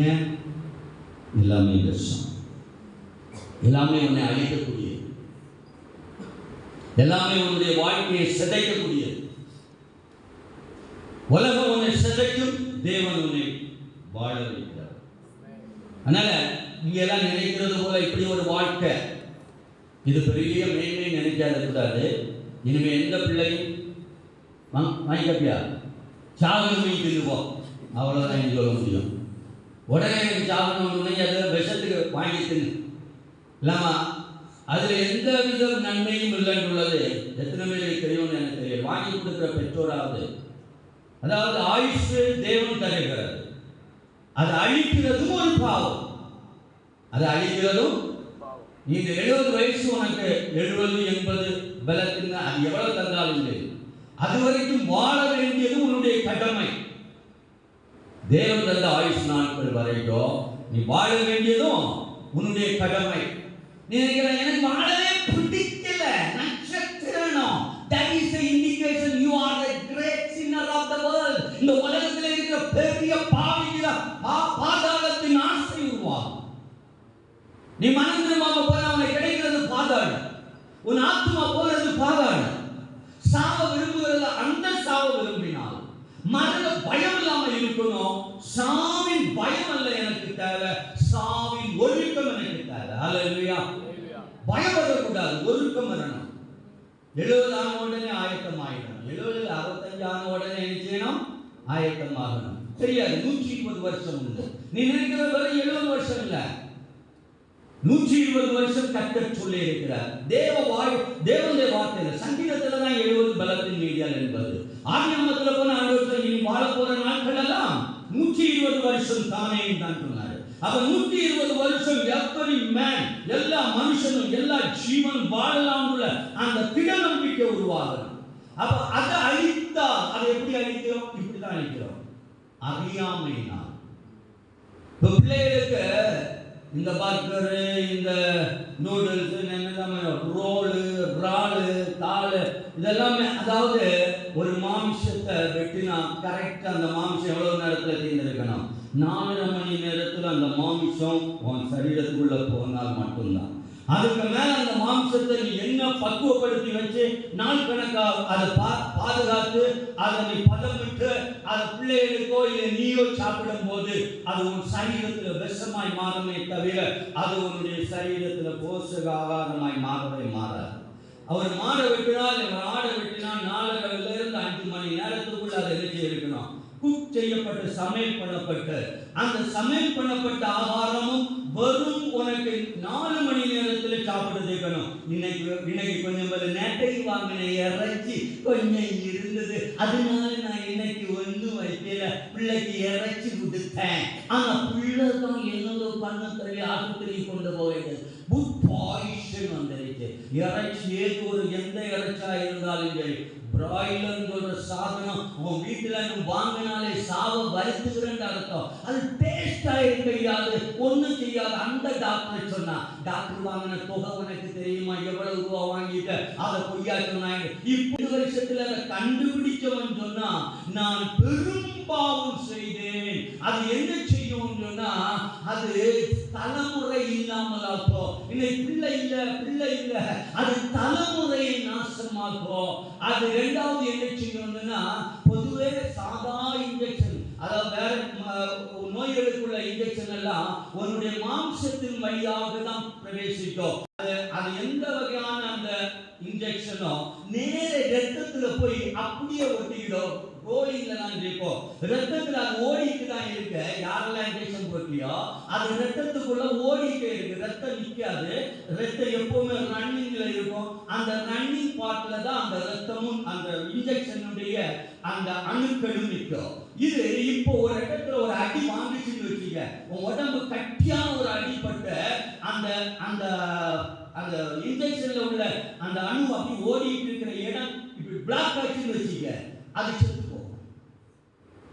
ஏன்? எல்லாமே விஷம். எல்லாமே உன்னை அழிக்கக்கூடியது. எல்லாமே உன்னுடைய வாழ்க்கையை சிதைக்கக்கூடியது. உலகம் உன்னை சிதைக்கும், தேவன் உன்னை வாழ வைக்கிறார். அதனால நீங்க எல்லாம் நினைக்கிறது போல இப்படி ஒரு வாழ்க்கை இது பெரிய மேன்மை நினைக்காத கூடாது. இனிமே எந்த பிள்ளையும் வாங்கிக்கப்பியா சாகனமே தின்னுவோம், அவ்வளோதான் சொல்ல முடியும். உடனே எனக்கு சாகனம் அதை விஷத்துக்கு வாங்கி தின்னு இல்லாமா அதில் எந்த வித நன்மையும் இல்லைன்னு உள்ளது எத்தனை பேருக்கு தெரியும்னு எனக்கு தெரியும். வாங்கி கொடுக்குற பெற்றோராவது, அதாவது ஆயுஷ் தேவன் தருகிறது, அதை அழிக்கிறதும் ஒரு பாவம். அதை அழிக்கிறதும் நீ இந்த 70 வயசு உனக்கு 70-80 பலத்தின் அது எவ்வளவு தந்தாலும் இல்லை, அது வரைக்கும் வாழ வேண்டியது உன்னுடைய கடமை. தேவன் தந்த ஆயுஷ் நாட்கள் வரைக்கும் நீ வாழ வேண்டியதும் உன்னுடைய கடமை. நீ நினைக்கிற எனக்கு வாழவே பிடிக்கல, நட்சத்திரம். That is the indication you are the great sinner of the world. இந்த உலகத்தில் இருக்கிற பெரிய பாவிகள பாதாளத்தின் ஆசை உருவாகும். நீ மனம் திரும்பாம போன உனக்கு கிடைக்கிறது பாதாளம். உன் ஆத்மா போறது பாதாளம். சாவ விரும்புகிறத அந்த சாவ விரும்பினால் மரண பயம் இல்லாம இருக்கணும். சாவின் பயம் அல்ல எனக்கு தேவை, சாவின் ஒழுக்கம் எனக்கு தேவை. ஹல்லேலூயா. பயம் வரக்கூடாது, ஒழுக்கம் வரணும். 70 ஆன உடனே ஆயத்தம் ஆயிடணும். 70 65 ஆன உடனே என்ன செய்யணும்? ஆயத்தமாகணும். தெரியாது, 120 வருஷம் உண்டு. நீ நினைக்கிற வரை 70 வருஷம் இல்ல, 120 வருஷம் கர்த்தர் சொல்லி இருக்கிறார். தேவனுடைய வார்த்தையில சங்கீதத்துல தான் 70 பலத்தின் மீதியால் என்பது. ஆதியாகமத்துல போன ஆண்டவர் இனி வாழ போற நாட்கள் எல்லாம் 120 வருஷம் தானே தான் சொன்னார். அப்ப 120 வருஷம் எவ்வரி மேன், எல்லா மனுஷனும் எல்லா ஜீவனும் வாழலாம் உள்ள அந்த திட நம்பிக்கை உருவாகணும். அப்ப அதை அழித்தா, அதை எப்படி அழிக்கிறோம்? இப்படிதான் அழிக்கிறோம், அறியாமையினால். பிள்ளைகளுக்கு இந்த பர்கரு, இந்த நூடுல்ஸ், ரோலு, ராலு, தாளு இதெல்லாமே, அதாவது ஒரு மாமிசத்தை வெட்டினா கரெக்டா அந்த மாமிசம் எவ்வளவு நேரத்தில் தீர்ந்திருக்கணும்? 4 மணி நேரத்தில் அந்த மாமிசம் உன் சரீரத்துக்குள்ள போனால் மட்டும்தான். அதுக்கு மேல அந்த மாம்சத்தை நீ என்ன பக்குவப்படுத்தி வச்சு நாள் கணக்கா அதை பாதுகாத்து அதை நீ பதமிட்டு அதை பிள்ளைகளுக்கோ இல்லை நீயோ சாப்பிடும் போது அது உன் சரீரத்துல விஷமாய் மாறுமே தவிர அது உன்னுடைய சரீரத்துல போஷக ஆகாரமாய் மாறவே மாறாது. அவர் மாடை வெட்டினால், ஆடை வெட்டினால் 4:30 5 மணி நேரத்துக்குள்ள அதை எழுதி இருக்கணும். குக் செய்யப்பட்டு சமையல் பண்ணப்பட்டு அந்த சமையல் பண்ணப்பட்ட ஆகாரமும் வரும் உனக்கு 4 மணி நேரத்தில் சாப்பிடுறதுக்கணும். இன்னைக்கு கொஞ்சம் நெட்டை வாங்கின இறைச்சி கொஞ்சம் இருந்தது, அதனால நான் இன்னைக்கு ஒன்றும் வைக்கல, பிள்ளைக்கு இறைச்சி கொடுத்தேன். ஆனா பிள்ளைதான் என்னோட கண்ணு தள்ளி ஆஸ்பத்திரி கொண்டு போயிடுது. புட் பாய்சன் வந்துருச்சு. இறைச்சி எந்த இறைச்சா இருந்தாலும் சரி, பிராய்லர் சாதனம் உன் வீட்டுல வாங்கினாலே சாவ வருத்துகிறேன்னு அர்த்தம். அது டேஸ்டா இருக்கையாது, ஒண்ணும் செய்யாது. அந்த டாக்டர் சொன்னா, டாக்டர் வாங்கின தொகை உனக்கு தெரியுமா? எவ்வளவு ரூபா வாங்கிட்டு அதை பொய்யா சொன்னாங்க. இப்படி வருஷத்துல அதை கண்டுபிடிச்சவன் சொன்னா, நான் பெரும் பாவம் செய்தேன். அது என்ன செய்யும் சொன்னா, அது தலைமுறை இல்லாமல் ஆக்கும். இன்னைக்கு பிள்ளை இல்ல அது தலைமுறையை நாசமாக்கும். அது இரண்டாவது என்ன செய்யணும்னா, பொதுவே சாதா இன்ஜெக்ஷன், அதாவது வேற நோய்களுக்குள்ள இன்ஜெக்ஷன் எல்லாம் உன்னுடைய மாம்சத்தின் வழியாக தான் பிரவேசிக்கும். அது எந்த வகையான அந்த இன்ஜெக்ஷனோ நேர ரத்தத்துல போய் அப்படியே ஒட்டிக்கிடும். கோலிங்ல தான் இருக்கும், ரத்தத்துல அது ஓடிட்டு தான் இருக்கு. யாரெல்லாம் இன்ஜெக்ஷன் போட்டியோ அது ரத்தத்துக்குள்ள ஓடிட்டே இருக்கு, ரத்தம் நிக்காது. ரத்தம் எப்பவுமே ரன்னிங்ல இருக்கும். அந்த ரன்னிங் பார்ட்ல தான் அந்த ரத்தமும் அந்த இன்ஜெக்ஷனுடைய அந்த அணுக்களும் நிற்கும். இது இப்போ ஒரு இடத்துல ஒரு அடி வாங்கிச்சுன்னு வச்சுக்க, உன் உடம்பு கட்டியான ஒரு அடிப்பட்டு அந்த அந்த அந்த இன்ஜெக்ஷன்ல உள்ள அந்த அணு அப்படி ஓடிட்டு இருக்கிற இடம் இப்படி பிளாக் ஆச்சுன்னு வச்சுக்க, அது செத்து போகும்.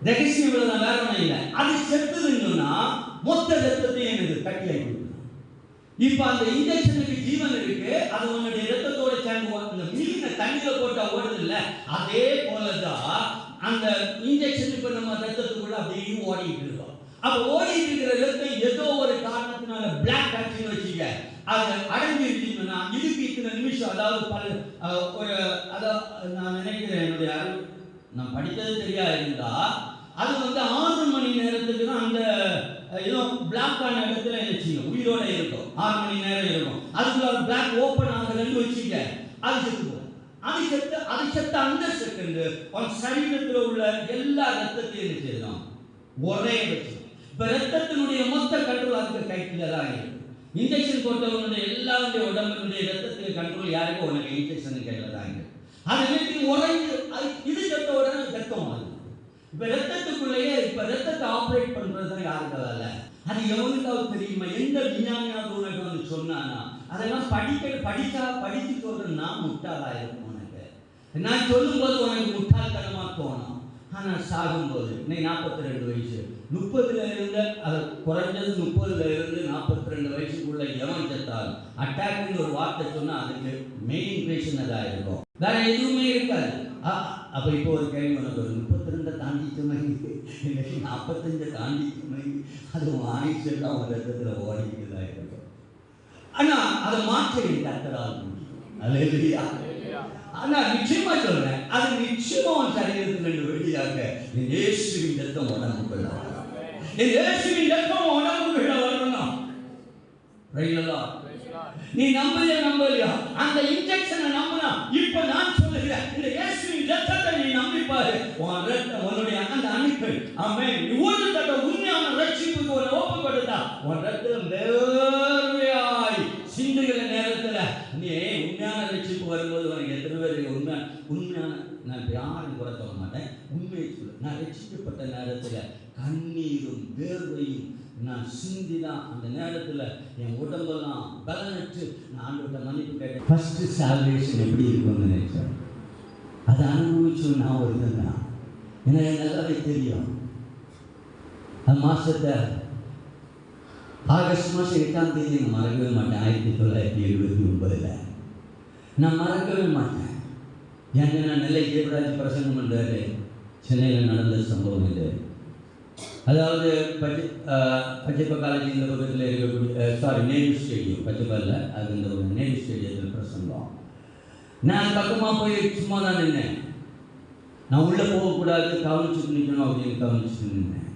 ரகசியம் இவ்வளவுதான், வேற ஒன்றும் இல்லை. அது செத்துதுன்னா மொத்த ரத்தத்தையும் எனக்கு கட்டி ஆகி. இப்ப அந்த இன்ஜெக்ஷனுக்கு ஜீவன் இருக்கு, அது உன்னுடைய ரத்தத்தோட சேர்ந்து அந்த மீனை தண்ணியில போட்டா ஓடுது இல்ல, அதே போலதான் அந்த இன்ஜெக்ஷன் இப்ப நம்ம ரத்தத்துக்குள்ள அப்படியே ஓடிட்டு இருக்கோம். அப்ப ஓடிட்டு இருக்கிற ரத்தம் ஏதோ ஒரு காரணத்தினால பிளாக் ஆச்சுன்னு வச்சுக்க, அது அடங்கிருச்சுன்னா இதுக்கு இத்தனை நிமிஷம், அதாவது ஒரு அதாவது நான் நினைக்கிறேன், என்னுடைய நான் படித்தது தெரியா இருந்தா அது 6 மணி நேரத்துக்கு தான் அந்த ஏதோ பிளாக் ஆன இடத்துல என்ன செய்யும், உயிரோட இருக்கும். 6 மணி நேரம் இருக்கும். அதுக்குள்ள பிளாக் ஓபன் ஆகலன்னு வச்சுக்க, அது செத்து போகும். அது செத்த அந்த செகண்ட் உன் சரீரத்தில் உள்ள எல்லா ரத்தத்தையும் என்ன செய்யலாம், ஒரே வச்சு. இப்ப ரத்தத்தினுடைய மொத்த கண்ட்ரோல் அதுக்கு கைக்குள்ள தான் இருக்கு. இன்ஜெக்ஷன் போட்டவனுடைய எல்லாருடைய உடம்பினுடைய ரத்தத்துக்கு கண்ட்ரோல் யாருக்கும் உனக்கு இன்ஜெக்ஷன் கையில தான் இருக்கு. அது வீட்டுக்கு உறைஞ்சு இது செத்த உடனே ரத்தம் ஆகுது. இப்ப ரத்தத்துக்குள்ளேயே இப்ப ரத்தத்தை ஆப்ரேட் பண்றதுதான் யாருக்கு வேலை? அது எவனுக்காவது தெரியுமா? எந்த விஞ்ஞானியாவது உனக்கு வந்து சொன்னானா? அதெல்லாம் படிச்சு சொல்றேன்னா முட்டாளா இருக்கும் உனக்கு. நான் சொல்லும் போது உனக்கு முட்டாள்தனமா தோணும். ஆனா சாகும்போது நீ 42 வயசு 30ல இருந்து அது குறைஞ்சது 30ல இருந்து 42 வயசுக்குள்ள எவன் செத்தாலும் அட்டாக்னு ஒரு வார்த்தை சொன்னா அதுக்கு மெயின் இம்ப்ரெஷன் அதான் இருக்கும், வேற எதுவுமே இருக்காது. அப்ப இப்போ ஒரு கேள்வி உனக்கு ஒரு 32 தாண்டிச்சுமை இல்லை 45 தாண்டிச்சுமை, அது ஆயுஷ் எல்லாம் ஒரு ரத்தத்துல ஓடிக்கிட்டு தான் இருக்கும். ஆனா அதை மாற்ற கர்த்தரால் அல்லேலூயா. ஆனா நிச்சயமா சொல்றேன், அது நிச்சயமா சரீரத்தில் வெளியாக இயேசுவின் ரத்தம் உடம்புக்குள்ள இயேசுவின் ரத்தம் உடம்புக்குள்ள வரணும். நீ நம்பலையா? அந்த இன்ஜெக்ஷனை நம்பினா இப்ப நான் சொல்லுகிறேன், இந்த இயேசுவின் ரத்தத்தை நீ நம்பிப்பாரு, உன்னுடைய அந்த அணுக்கள் ஆமென் ஒரு தட்ட உண்மையான ரட்சிப்புக்கு ஒரு ஒப்பு கொடுத்தா உன் ரத்தம் வேர்வையாய் சிந்துகிற நேரத்துல நீ உண்மையான ரட்சிப்பு வரும்போது உனக்கு எத்தனை பேர் உண்மையான நான் யாரும் குறை சொல்ல மாட்டேன், உண்மையை சொல்ல, நான் ரட்சிக்கப்பட்ட நேரத்துல கண்ணீரும் வேர்வையும் நான் சிந்திதான். அந்த நேரத்தில் என் உடம்பெல்லாம் பலனற்று நான் ஆண்டவர்கிட்ட மன்னிப்பு கேட்டேன். ஃபர்ஸ்ட் சால்வேஷன் எப்படி இருக்கும்னு நினைச்சேன். அதை அனுபவிச்சு நான் ஒரு இதுதான் எனக்கு நல்லாவே தெரியும். அந்த மாதத்தை ஆகஸ்ட் மாதம் 8ஆம் தேதி நான் மறக்கவே மாட்டேன். 1979 நான் மறக்கவே மாட்டேன். ஏன்னா நான் நெல்லை ஜெயபிராஜ் பிரசங்கம் பண்ணுறாரு, சென்னையில் நடந்த சம்பவம் இது. அதாவது பச்சைப்பா காலேஜ் இந்த பக்கத்தில் இருக்கக்கூடிய நேரு ஸ்டேடியம், பச்சைப்பாவில் அது இந்த நேரு ஸ்டேடியத்தில் பிரசங்கம். நான் பக்கமாக போய் சும்மா தான் நின்னேன். நான் உள்ளே போகக்கூடாது, கவனிச்சுட்டு நிற்கணும் அப்படின்னு கவனிச்சுட்டு நின்னேன்.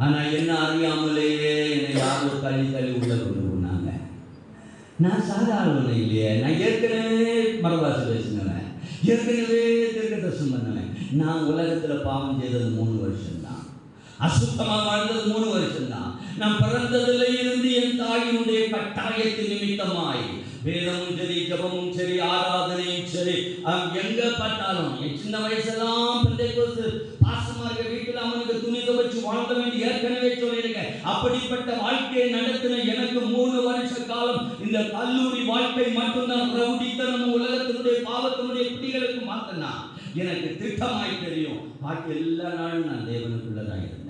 ஆனால் என்ன அறியாமலேயே என்னை யாரோ தள்ளி உள்ளே கொண்டு போனாங்க. நான் சாதாரண இல்லையே, நான் ஏற்கனவே மரபாசை பேசினவன், ஏற்கனவே தீர்க்கதரிசனம் பண்ணவன். நான் உலகத்தில் பாவம் செய்தது 3 வருஷம்தான், அசுத்தமாக வாழ்ந்தது 3 வருஷம்தான். நான் பிறந்ததில் இருந்து என் தாயினுடைய கட்டாயத்தின் நிமித்தமாய் வேதமும் சரி, ஜபமும் சரி, ஆராதனையும் சரி, எங்க பார்த்தாலும் என் சின்ன வயசெல்லாம் பாசமாக வீட்டில் அவனுக்கு துணி துவைச்சு வாழ்ந்த வேண்டிய ஏற்கனவே சொல்லியிருக்கேன். அப்படிப்பட்ட வாழ்க்கையை நடத்தின எனக்கு 3 வருஷ காலம் இந்த கல்லூரி வாழ்க்கை மட்டும்தான் ரவுடித்தனம், உலகத்தினுடைய பாவத்தினுடைய குடிகளுக்கு மாத்தினா எனக்கு திட்டமாய் தெரியும். பாக்கி எல்லா நாளும் நான் தேவனுக்குள்ளதான் இருந்தேன்.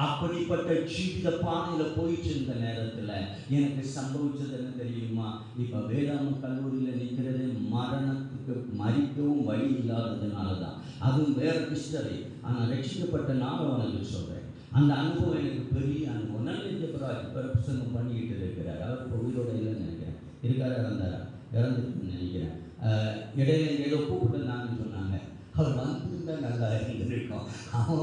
அப்படிப்பட்ட ஜீவித பாதையில் போயிட்டு இருந்த நேரத்தில் எனக்கு சம்பவிச்சது என்ன தெரியுமா? இப்போ வேதாம கல்லூரியில் நிற்கிறது மரணத்துக்கு மறிக்கவும் வழி இல்லாததுனால தான். அதுவும் வேற ஹிஸ்டரி. ஆனால் ரட்சிக்கப்பட்ட நானும் உனக்கு சொல்கிறேன், அந்த அனுபவம் எனக்கு பெரிய அனுபவம். நல்ல பிரசங்கம் பண்ணிக்கிட்டு இருக்கிறார். அவர் இப்போ உயிரோட இல்லைன்னு நினைக்கிறேன், இருக்காரா இறந்தாரா? இறந்துருக்குன்னு நினைக்கிறேன். இடையில ஏதோ கூப்பிட்டுருந்தாங்கன்னு சொன்னாங்க. அவர் வந்திருந்தா நல்லா இருந்திருக்கும். அவன்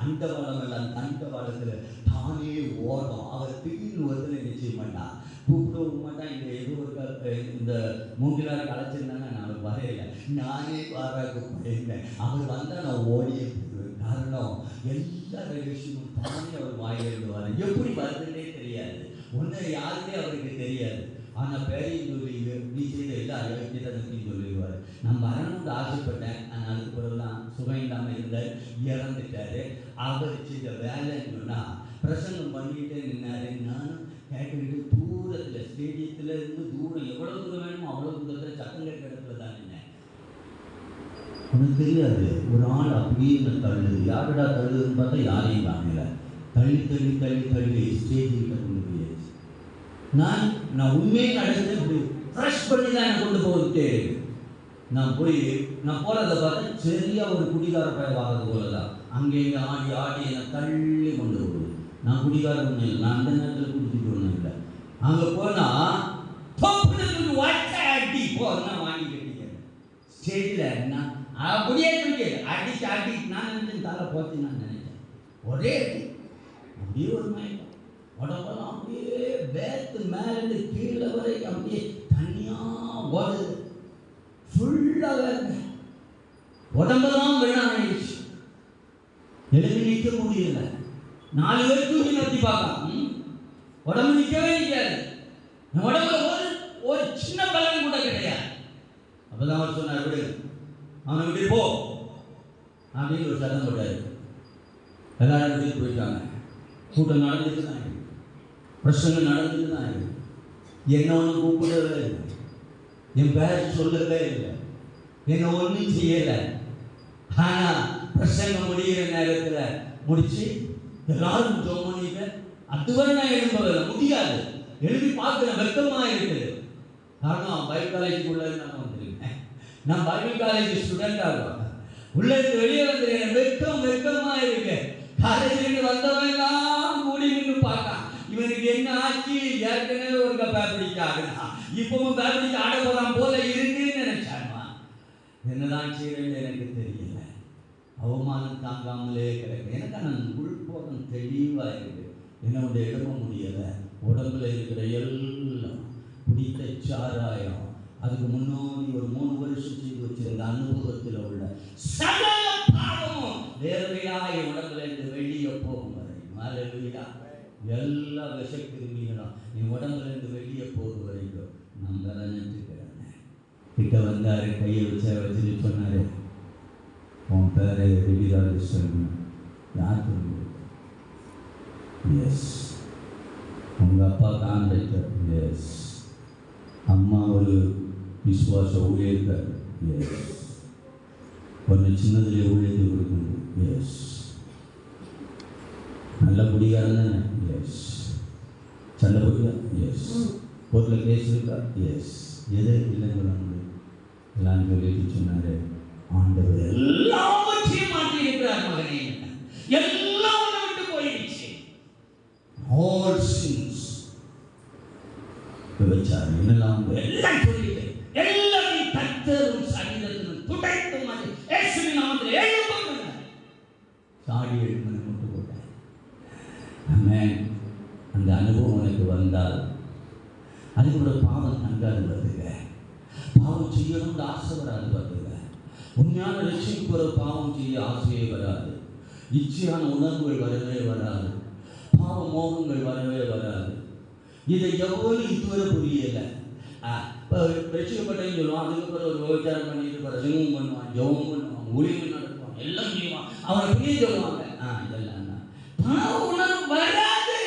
அந்த வளம் எல்லாம் தந்த வளத்தில் தானே ஓடும். அவர் திடீர்னு ஒருத்தனை நிச்சயம் மாட்டான், கூப்பிடவும் மாட்டான். இந்த ஏதோ ஒரு இந்த மூங்கிலாருக்கு அழைச்சிருந்தாங்க, நான் அவர் வரையில, நானே பாராக்கு போயிருந்தேன். அவர் வந்தால் நான் ஓடியே போயிடுவேன். காரணம் எல்லா ரகசியமும் தானே அவர் வாயிலிடுவார். எப்படி வருதுன்னே தெரியாது, ஒன்று யாருக்கே அவருக்கு தெரியாது. ஆனால் பேரையும் சொல்லி நீ செய்த எல்லா அழகத்தையும் சொல்லிடுவார். நான் வரணும்னு ஆசைப்பட்டேன், ஆனால் அதுக்கு பிறகுதான் சுகம் இல்லாமல் இருந்தார், இறந்துட்டாரு. அவர் செய்த வேலைன்னு சொன்னால் பிரசங்கம் பண்ணிக்கிட்டே நின்னாரு. நானும் கேட்டுக்கிட்டு தூரத்தில் ஸ்டேடியத்தில் இருந்து தூரம் எவ்வளோ தூரம் வேணுமோ அவ்வளோ தூரத்தில் சத்தம் கேட்க இடத்துல தான் நின்னேன். உனக்கு தெரியாது, ஒரு ஆள் அப்படியே தள்ளுது. யாருடா தள்ளுதுன்னு பார்த்தா யாரையும் காணல. தள்ளி ஸ்டேஜில் கொண்டு போயாச்சு. நான் உண்மையை நடந்து ஃப்ரெஷ் பண்ணி தான் என்னை கொண்டு போகிட்டே. நான் போகிறத பார்த்தா சரியாக ஒரு குடிகார பய வாங்கிறது போல தான். அங்கே ஆடி என்னை தள்ளி கொண்டு போகுது. நான் குடிகார ஒன்றும் இல்லை, நான் அந்த நேரத்தில் குடிச்சிட்டு ஒன்றும் இல்லை. அங்கே போனால் அடி போனா வாங்கி கட்டிக்கிறேன். ஸ்டேஜில் நான் அப்படியே அடிச்சு நான் நினைச்சேன் தலை போச்சு. நான் நினைச்சேன் ஒரே அப்படியே ஒரு மயக்கம், உடம்பெல்லாம் அப்படியே வேத்து மேலே கீழே வரை அப்படியே தனியாக ஓடுது. ஃபுல்லாக வேர்த்து உடம்பெல்லாம் வெள்ளம் ஆயிடுச்சு. எழுதி நிற்க முடியல. 4 பேர் தூக்கி நிறுத்தி பார்க்கலாம், உடம்பு நிற்கவே நிற்காது. உடம்புல ஒரு சின்ன பலன் கூட கிடையாது. அப்பதான் அவர் சொன்னார், விடு அவனை விட்டு போ அப்படின்னு ஒரு சத்தம் போட்டாரு. எல்லாரும் விட்டு போயிட்டாங்க. கூட்டம் நடந்துட்டு தான் இருக்கு, பிரச்சனை நடந்துட்டு தான் இருக்கு. என்ன ஒன்றும் கூப்பிடவே இல்லை, என் பேர் சொல்லவே இல்லை, என்ன ஒன்றும் செய்யலை. ஆனால் பிரசங்கம் முடிகிற நேரத்தில் முடிச்சு எல்லாரும் ஜோம் பண்ணிட்டு அதுவரை நான் எழும்பவில்லை, முடியாது. எழுதி பார்க்குறேன், வெக்கமாக இருக்குது. காரணம் பைபிள் காலேஜுக்குள்ளே நான் வந்திருக்கேன். நான் பைபிள் காலேஜ் ஸ்டூடெண்டாக இருக்கேன். உள்ளே வெளியே வந்துருக்கேன், வெக்கமாக இருக்கேன். காலேஜில் வந்தவெல்லாம் கூடி நின்று பார்த்தான், இவனுக்கு என்ன ஆச்சு? ஏற்கனவே ஒரு பேப்பிடிச்சு ஆடுனா, இப்பவும் பேப்பிடிச்சு ஆட போறான் போல இருக்குன்னு நினைச்சான்மா. என்னதான் செய்யறேன்னு எனக்கு தெரியல. அவமானம் தாங்காமலே கிடக்கு. எனக்கு நான் உள்போகம் தெளிவாக இருக்கு. என்னுடைய எழுத முடியலை. உடம்புல இருக்கிற எல்லாம் பிடித்த சாராயம், அதுக்கு முன்னாடி ஒரு 3 வருஷம் செய்து வச்சிருந்த அனுபவத்தில் உள்ள சகல பாவமும் நேரடியாக உடம்புல இருந்து வெளியே போகும் வரை, ஹல்லேலூயா, எல்லா விஷக்கிருமிகளும் நீ உடம்புல இருந்து வெளியே போகும் வரைக்கும் நம்ம நினைச்சுக்கிறேன். கிட்ட வந்தாரு, கையை வச்சுட்டு சொன்னாரு, உன் பேரை ரெடியாக சொல்லணும். யார் சொல்லுங்க? எஸ். உங்கள் அப்பா கான்ட்ராக்டர்? எஸ். அம்மா ஒரு விசுவாச ஊழியர்கள்? எஸ். கொஞ்சம் சின்னதுலேயே ஊழியத்தை கொடுக்கணும்? எஸ். நல்ல குடிகாரன் தானே? எஸ். சண்டை போட்டியா? எஸ். கோர்ட்டில் கேஸ் இருக்கா? எஸ். எது இல்லைன்னு சொல்ல முடியும்? எல்லாம் சொல்லிட்டு சொன்னாரு, ஆண்டவர் எல்லாவற்றையும் மாற்றி இருக்கிறார் மகனே, எல்லாம் விட்டு போயிடுச்சு. All sins, விபச்சாரம், என்னெல்லாம் எல்லாம் சொல்லிட்டு எல்லாரையும் கர்த்தரும் சரீரத்திலும் துடைத்து மாதிரி இயேசுவின் நாமத்தில் எழுப்புங்க. சாடி எழுப்புன்னு முட்டு போட்டேன். ஆமென். அந்த அனுபவம் எனக்கு வந்தால் அதுக்கு ஒரு பாவம் தங்காது வருதுங்க. பாவம் செய்யணும்னு ஆசை வராது வருதுங்க. உண்மையான ரட்சிப்புக்கு ஒரு பாவம் செய்ய ஆசையே வராது. இச்சையான உணர்வுகள் வரவே வராது. பாவ மோகங்கள் வரவே வராது. இதை எவ்வளவு இதுவரை புரியலை. ரட்சிக்கப்பட்டேன்னு சொல்லுவான், அதுக்கப்புறம் ஒரு விபச்சாரம் பண்ணிட்டு பிரசங்கம் பண்ணுவான், ஜெபம் பண்ணுவான், ஊழியம் நடத்துவான், எல்லாம் செய்வான். அவனை புரிய சொல்லுவாங்க, இதெல்லாம் தான். பாவ உணர்வு வராது.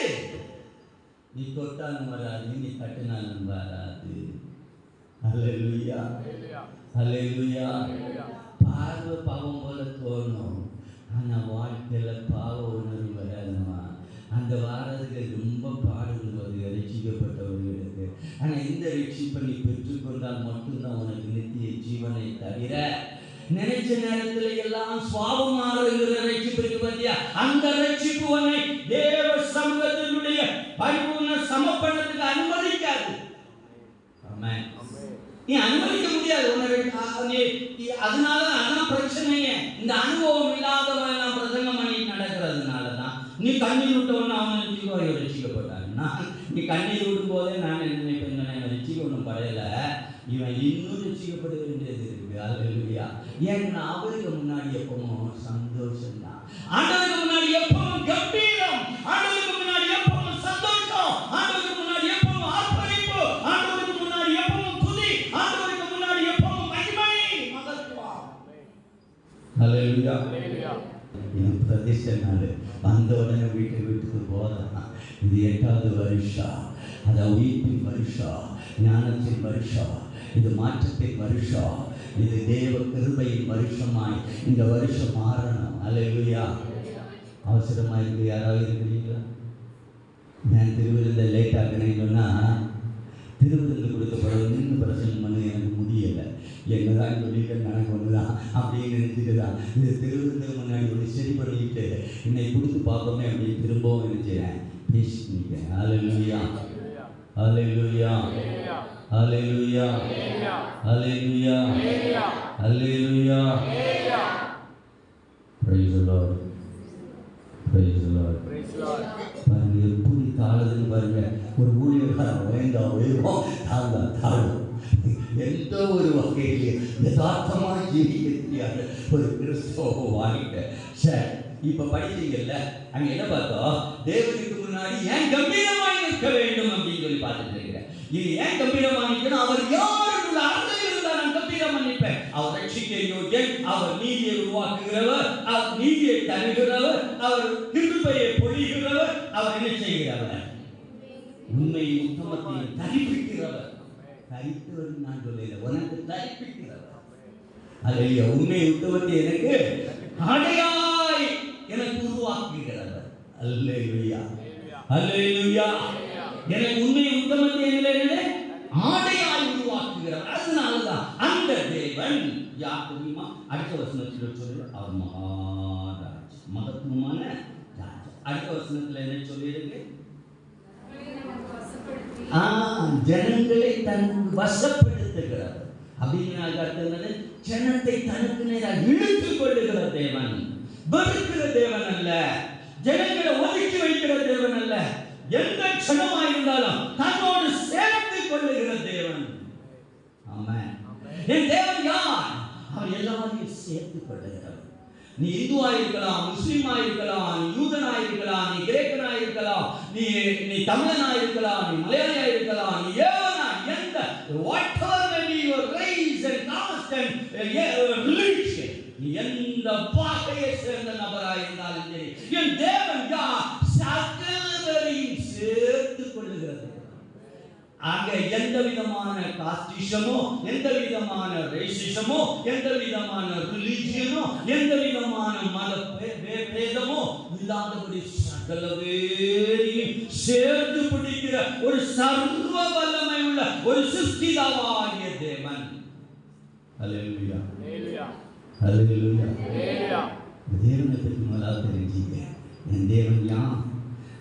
நீ தொட்டாலும் வராது, நீ தட்டினாலும் வராது. ஹல்லேலூயா, ஹல்லேலூயா. பார்வை பாவம் போல தோணும், ஆனால் வாழ்க்கையில் பாவ உணர்வு வராதுமா. அந்த வாரத்துக்கு ரொம்ப பாடுபடுவது ரட்சிக்கப்பட்டவர்களுக்கு. ஆனால் இந்த ரட்சிப்பை நீ பெற்றுக்கொண்டால் மட்டும்தான் உனக்கு நித்திய ஜீவனை தவிர நினைச்ச நேரத்தில் எல்லாம் சுவாபமாக இருக்கிற ரட்சிப்பு பற்றியா, அந்த ரட்சிப்பு உன்னை தேவ சமூகத்தினுடைய பரிபூர்ண சமப்பணத்துக்கு அனுமதிக்காது. ஆமென். நீ அனுமதிக்க முடியாது. அதனால அதான் பிரச்சனையே. இந்த அனுபவம் இல்லாதவன் எல்லாம் பிரசங்கம் பண்ணி நடக்கிறதுனால தான் நீ கண்ணீர் விட்டவொன்னு அவனை ரசிக்கப்பட்டாங்கன்னா, நீ கண்ணீர் விடும் போதே நான் என்ன நினைப்பேன், ரசிக்க ஒன்றும் படையலை, இவன் இன்னும் ரசிக்கப்பட வேண்டியது இருக்கு. ஹல்லேலூயா. ஏன்னா அவருக்கு முன்னாடி எப்பவும் சந்தோஷம்தான். ஆண்டவருக்கு முன்னாடி எப்பவும் கம்பீரம், ஆண்டவருக்கு முன்னாடி எப்பவும் சந்தோஷம், ஆண்டவருக்கு முன்னாடி எப்பவும் ஆர்ப்பரிப்பு, ஆண்டவருக்கு முன்னாடி எப்பவும் துதி, ஆண்டவருக்கு முன்னாடி எப்பவும் மகிமை, மகத்துவம். ஹல்லேலூயா. இது பிரதிஷ்டை நாள். வந்த உடனே வீட்டுக்கு போதான். இது 8வது வருஷம். அது உயிர்ப்பின் வருஷம், ஞானத்தின் வருஷம், இது மாற்றத்தின் வருஷம், இது தேவ கிருபையின் வருஷமாய் இந்த வருஷம் மாறணும். ஹல்லேலூயா. அவசரமாக இருக்கு. யாராவது இருக்கிறீங்களா? நான் திருவிருந்த லேட் ஆகினேன்னு சொன்னால், திருவிருந்து கொடுக்கப்பட நின்று பிரசங்கம் பண்ண எனக்கு முடியலை. என்னதான் சொல்லிட்டு எனக்கு ஒன்று தான் அப்படின்னு நினைச்சிட்டு தான் இது திருவிருந்துக்கு முன்னாடி ஒரு சரி பண்ணிட்டு என்னை கொடுத்து பார்ப்போமே அப்படின்னு திரும்பவும் நினைச்சேன், பேசிட்டேன். ஹல்லேலூயா, ஹல்லேலூயா, ஹல்லேலூயா, ஹல்லேலூயா, ஹல்லேலூயா. Praise the Lord, praise the Lord. பாருங்க எப்படி தாழுதுன்னு பாருங்க. ஒரு ஊழியக்காரன் வேண்டாம் வேணும் தாழும். எந்த ஒரு வகையிலே யதார்த்தமாக ஜீவிக்க தெரியாத ஒரு கிறிஸ்தவ வாழ்க்கை. சரி, இப்போ படிச்சீங்கல்ல, அங்கே என்ன பார்த்தோம்? தேவனுக்கு முன்னாடி ஏன் கம்பீரமாக நிற்க வேண்டும் அப்படின்னு சொல்லி பார்த்துட்டு இருக்கிறேன். இது ஏன் கம்பீரமாக நிற்கணும்? அவர் யாருடைய அர்த்தம் இருந்தால் நான் கம்பீரமாக நிற்பேன். அவர் ரட்சிக்க யோகியன், அவர் நீதியை உருவாக்குகிறவர், அவர் நீதியை தருகிறவர், அவர் கிருபையை பொழிகிறவர், அவர் என்ன செய்கிறவர்? உண்மை உத்தமத்தை தரிப்பிக்கிறவர். தரித்தவர் நான் சொல்லல, உனக்கு தரிப்பிக்கிறவர். அல்லேலூயா. உண்மை உத்தமத்தை எனக்கு ஆடையாய் எனக்கு உருவாக்குகிறவர். அல்லேலூயா, அல்லேலூயா. எனக்கு உண்மை உத்தமத்தை என்ன ஆடையாய் உருவாக்குகிறவர். அதனாலதான் அந்த தேவன் யார் தெரியுமா? அடுத்த வசனத்தில் சொல்லு, அவர் மகாராஜ், மகத்துவமான ராஜா. அடுத்த வசனத்தில் என்ன சொல்லியிருக்கு? ஜனங்களை தன் வசப்படுத்துகிறார் அப்படின்னு அர்த்தம். ஜனத்தை தனக்கு நேராக இழுத்துக் கொள்ளுகிற தேவன், வெறுக்கிற தேவன் அல்ல. ஜனங்களை ஒதுக்கி வைக்கிற தேவன் அல்ல. எந்த க்ஷணமா இருந்தாலும் தன்னோடு சேர்த்து கொள்ளுகிற தேவன். ஆமென். என் தேவன் யார்? அவர் எல்லாரையும் சேர்த்துக் கொள்ளுகிறவர். நீ இந்துவா இருக்கலாம், முஸ்லிமா இருக்கலாம், நீ யூதனா இருக்கலாம், நீ கிரேக்கனா இருக்கலாம், நீ தமிழனா இருக்கலாம், நீ மலையாளியா இருக்கலாம், நீ எவனா எந்த whatever your race and caste and religion, நீ எந்த பாகையை சேர்ந்த நபராக இருந்தாலும் சரி, என் தேவன் யார்? சகலரையும் சேர்த்துக் கொள்ளுகிறது. அங்க எந்த விதமான காஸ்டிசமோ, எந்த விதமான ரேசிசமோ, எந்த விதமான ரிலிஜியனோ, எந்த விதமான மத பேதமோ இல்லாதபடி சகல பேரையும் சேர்த்து பிடிக்கிற ஒரு சர்வ வல்லமை உள்ள ஒரு சிருஷ்டிதாவாகிய தேவன். ஹல்லேலூயா, ஹல்லேலூயா, ஹல்லேலூயா. தேவனை பற்றி முதலாவது தெரிஞ்சுங்க. என் தேவன் யார்?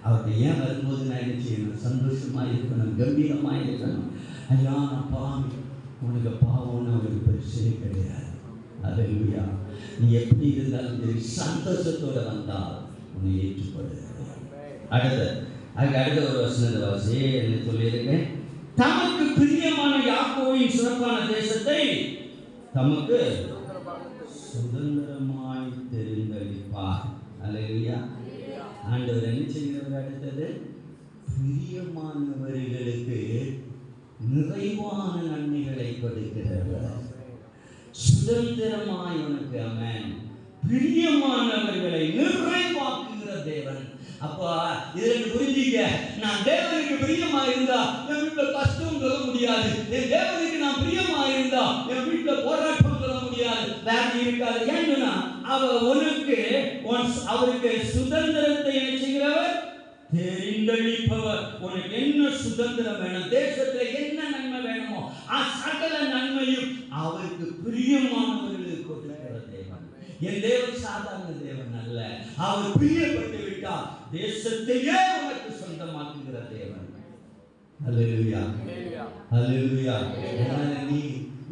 அவர்கிட்ட ஏன் வரும்போது நான் என்ன செய்யணும்? சந்தோஷமாக இருக்கணும், கம்பீரமாக இருக்கணும். ஐயா நான் பாவி, உனக்கு பாவம்னு அவருக்கு பெருசே கிடையாது. ஹல்லேலூயா. நீ எப்படி இருந்தாலும் சரி சந்தோஷத்தோடு வந்தால் உன்னை ஏற்றுக்கொள்ளுகிறேன். அடுத்த ஒரு வசனத்தை வாசி என்ன சொல்லியிருக்கேன்? தமக்கு பிரியமான யாக்கோபின் சிறப்பான தேசத்தை தமக்கு சுதந்திரமாய் தெரிந்தளிப்பார். ஹல்லேலூயா. ஆண்டவர் என்ன செய்கிறவர்? அடுத்தது பிரியமானவர்களுக்கு நிறைவான நன்மைகளை கொடுக்கிறவர். சுதந்திரமாய் உனக்கு ஆமென் பிரியமானவர்களை நிறைவாக்குகிற தேவன். அப்பா இதுல புரிஞ்சுக்க, நான் தேவனுக்கு பிரியமா இருந்தா என் வீட்டுல கஷ்டம் சொல்ல முடியாது. என் தேவனுக்கு நான் பிரியமா இருந்தா என் வீட்டுல போராட்டம் சொல்ல முடியாது, வேலை இருக்காது. ஏன்னா அவருக்கு சுதந்திரத்தை என்ன செய்கிறவர்? தெரிந்தளிப்பவர். உனக்கு என்ன சுதந்திரம் வேணும், தேசத்துல என்ன நன்மை வேணுமோ சகல நன்மையும் அவருக்கு பிரியமானவர்களுக்கு கொடுக்கிற தேவன். என் தேவன் சாதாரண தேவன் அல்ல. அவர் பிரியப்பட்டு விட்டால் தேசத்தையே உனக்கு சொந்தமாக்குகிற தேவன். ஹல்லேலூயா, ஹல்லேலூயா. நீ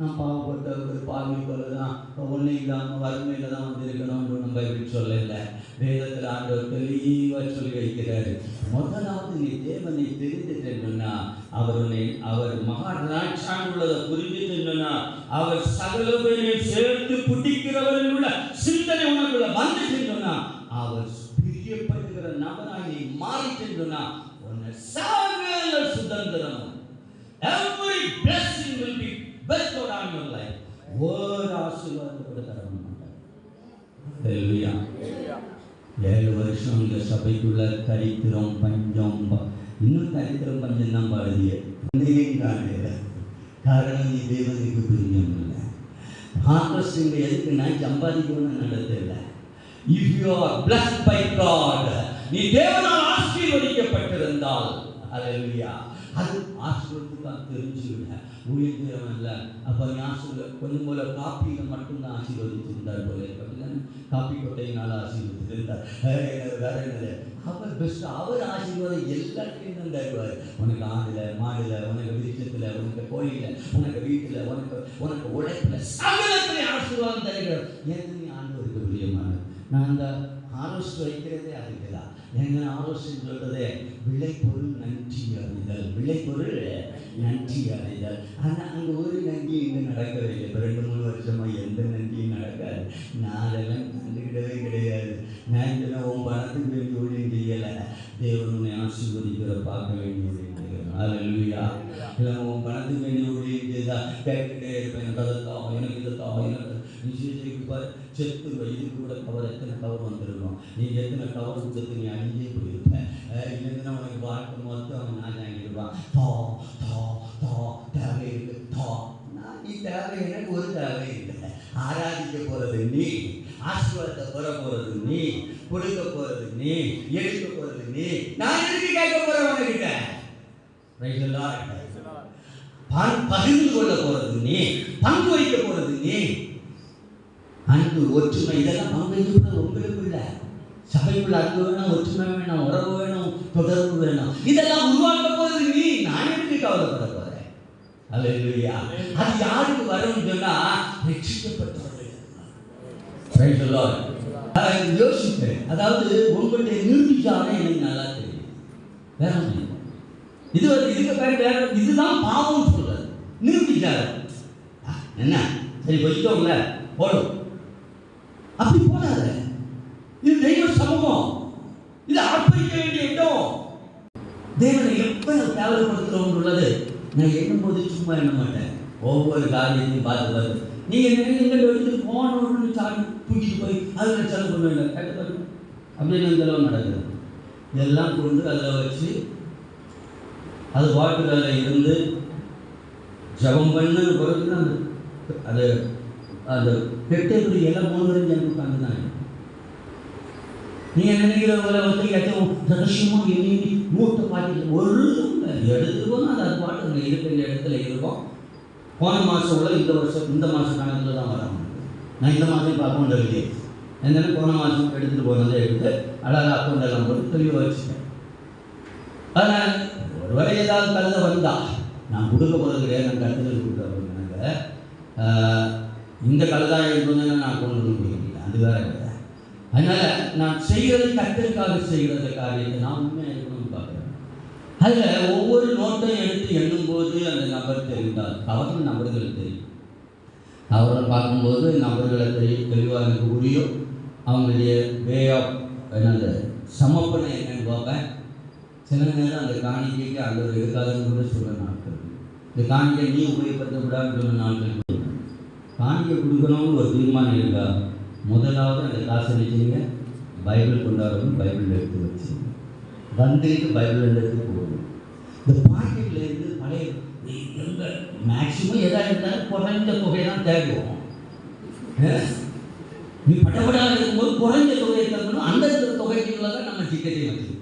நான் பாவப்பட்ட ஒரு பாவி போலதான் ஒன்றும் இல்லாமல் வறுமையில தான் வந்திருக்கணும்னு நம்ம எப்படி சொல்லல. வேதத்தில் ஆண்டவர் தெளிவாக சொல்லி வைக்கிறாரு. முதலாவது நீ தேவனை தெரிந்துட்டா அவர் மகாராஜான் உள்ளதை புரிஞ்சுட்டா அவர் சகல பேரையும் சேர்த்து பிடிக்கிறவரில் உள்ள சிந்தனை உனக்குள்ள வந்துட்டா அவர் பிரியப்படுகிற நபராக நீ மாறிட்டா உன்னை சகல சுதந்திரம் every blessing will be bestowed on your life. ஒரு ஆசீர்வாதம் கூட தர மாட்டார். ஹல்லேலூயா. 7 வருஷம் இந்த சபைக்குள்ள தரித்திரம் பஞ்சம், இன்னும் தரித்திரம் பஞ்சம் தான் பாடுதிய காரணம் நீ தேவனுக்கு பிரியம் இல்லை. ஹார்வெஸ்டிங் எதுக்கு நான் சம்பாதிக்கணும்னு நடத்தல. If you are blessed by God, நீ தேவனால் ஆசீர்வதிக்கப்பட்டிருந்தால் ஹல்லேலூயா அது ஆசீர்வாதத்துக்காக தெரிஞ்சுவிட ஊழியர் இல்லை. அப்போ கொஞ்சம் போல காப்பியில் மட்டும்தான் ஆசீர்வதிச்சிருந்தார் போல. காப்பி கொட்டையினால் ஆசீர்வதிச்சிருந்தார். வேற என்னது அவர் பெஸ்ட். அவர் ஆசீர்வாதம் எல்லாத்தையும் தான் தருவார். உனக்கு ஆடுல மாடுல, உனக்கு விருட்சத்தில், உனக்கு கோயிலில், உனக்கு வீட்டில், உனக்கு உழைப்பில் சகலத்திலே ஆசீர்வாதம் தருகிறார். ஏன் நீ ஆண்டவருக்கு பிரியமானது? நான் அந்த ஆலோசனை வைக்கிறதே அதுக்குதான். எங்க ஆலோசனை சொல்றதே விளைபொருள் நன்றி அறிதல், விளைபொருள் நன்றி அறிதல். ஆனால் அங்கே ஒரு நன்றி இங்கே நடக்கவே இல்லை. இப்போ 2-3 வருஷமாக எந்த நன்றியும் நடக்காது. நான் அதெல்லாம் கண்டுக்கிடவே கிடையாது. நான் இதெல்லாம் உன் பணத்துக்கு வேண்டி ஊழியம் செய்யலை. தேவன் உன்னை ஆசீர்வதிக்கிற பார்க்க வேண்டியது. ஹல்லேலூயா. இல்லை உன் பணத்துக்கு வேண்டி ஊழியம் செய்தா கேட்டுக்கிட்டே இருப்பேன். எனக்கு அதை தான், எனக்கு இதை தான், எனக்கு நிச்சயத்துக்கு பாரு செத்து இது கூட கவர் எத்தனை கவர் வந்துருக்கோம். நீ எத்தனை கவர் கொடுத்து நீ அழிஞ்சே போயிருப்பேன். இல்லைன்னா உனக்கு வாழ்க்கை மொத்தம் அவன் நான் வாங்கிடுவான். தேவை இருக்கு. நீ தேவை, எனக்கு ஒரு தேவை இல்லை. ஆராதிக்க போறது நீ, ஆசீர்வாதத்தை பெற போறது நீ, கொடுக்க போறது நீ, எடுக்க போறது நீ. நான் எதுக்கு கேட்க போறேன் உனக்கிட்ட? பகிர்ந்து கொள்ள போறது நீ, பங்கு வைக்க போறது நீ. அன்பு ஒற்றுமை இதெல்லாம் பங்கு உங்களுக்கு இல்லை. சபைக்குள்ள அன்பு வேணும், ஒற்றுமை வேணும், உறவு வேணும், தொடர்பு வேணும். இதெல்லாம் உருவாக்க போறது நீ. நான் எப்படி கவலைப்பட போறேன்? ஹல்லேலூயா. அது யாருக்கு வரும்னு சொன்னா ரட்சிக்கப்பட்டவர்கள். யோசிப்பேன். அதாவது உங்களுடைய நிர்விசாரம் எனக்கு நல்லா தெரியும். வேற இதுக்கு பேர் வேற, இதுதான் பாவம் சொல்றது. நிரூபிச்சாரு. என்ன சரி வச்சுட்டோம்ல போடும், அப்படி போடாத. இது தெய்வ சமூகம், இது ஆர்ப்பரிக்க வேண்டிய இடம். தேவனை எப்ப கேவலப்படுத்துறோம் உள்ளது நான் எண்ணும் போது சும்மா எண்ண மாட்டேன். ஒவ்வொரு காரியத்தையும் பார்த்து நீங்க எங்கள் எடுத்துட்டு போனோம்னு சாடி தூக்கிட்டு போய் அதில் செலவு பண்ண வேண்டாம் கேட்டு பாருங்க. அப்படின்னு செலவு நடக்குது. இதெல்லாம் கொண்டு அதில் வச்சு அது வாட்டுகளில் இருந்து ஜபம் பண்ண பிறகு அந்த அது அந்த பெட்டை எல்லாம் 3 ஜனம் உட்காந்து தான். நீங்கள் நினைக்கிறவங்களை வந்து எதுவும் ரகசியமாக எண்ணி மூட்டை பாட்டிட்டு ஒரு எடுத்துட்டு போனால் அது பாட்டு அங்கே இருக்கிற இடத்துல இருக்கும். போன மாதம் உள்ள இந்த மாதம் கணக்கில் தான் வராங்க. நான் இந்த மாதம் அக்கௌண்ட் இல்லையே என்னென்னு போன மாதம் எடுத்துகிட்டு போனதை எடுத்து அழகாக அக்கௌண்ட் எல்லாம் போட்டு தெளிவாக வச்சுட்டேன். ஆனால் ஒரு வேலை ஏதாவது கலந்து வந்தா நான் கொடுக்க போகிறது கிடையாது. நான் கருத்தில் கொடுக்குறேன். இந்த கலதாக இருந்ததுன்னா நான் அக்கௌண்ட் கொடுக்க முடியல, அது வேற கிடையாது. அதனால் நான் செய்கிறது கத்தருக்காக செய்கிறது காரியத்தை நான் உண்மையாக இருக்கணும்னு பார்க்குறேன். அதில் ஒவ்வொரு நோட்டையும் எடுத்து எண்ணும்போது அந்த நபர் தெரிந்தால் அவர்கள் நபர்கள் தெரியும். அவரை பார்க்கும்போது நபர்களை தெளிவாக எனக்கு புரியும். அவங்களுடைய வே ஆஃப் என்னது சமப்பனை என்னன்னு பார்ப்பேன். சில நேரம் அந்த காணிக்கைக்கு அந்த ஒரு எடுக்காதுன்னு கூட சொல்ல நாட்கள், இந்த காணிக்கை நீ உபயோகப்படுத்தக்கூடாதுன்னு சொன்ன நாட்கள். காணிக்கை கொடுக்கணும்னு ஒரு தீர்மானம் இருக்கா, முதலாவது அந்த காசை வச்சுங்க பைபிள் கொண்டாடணும், பைபிள் எடுத்து வச்சுங்க வந்துட்டு பைபிள் எடுத்து போகணும். இந்த பாக்கெட்டில் இருந்து பழைய எங்கள் மேக்சிமம் எதாக இருந்தாலும் குறைஞ்ச தொகை தான் தேடுவோம். நீ பட்டப்படாமல் இருக்கும்போது குறைஞ்ச தொகையை தரணும். அந்த தொகைக்குள்ள தான் நம்ம டிக்கெட்டை வச்சுருக்கோம்.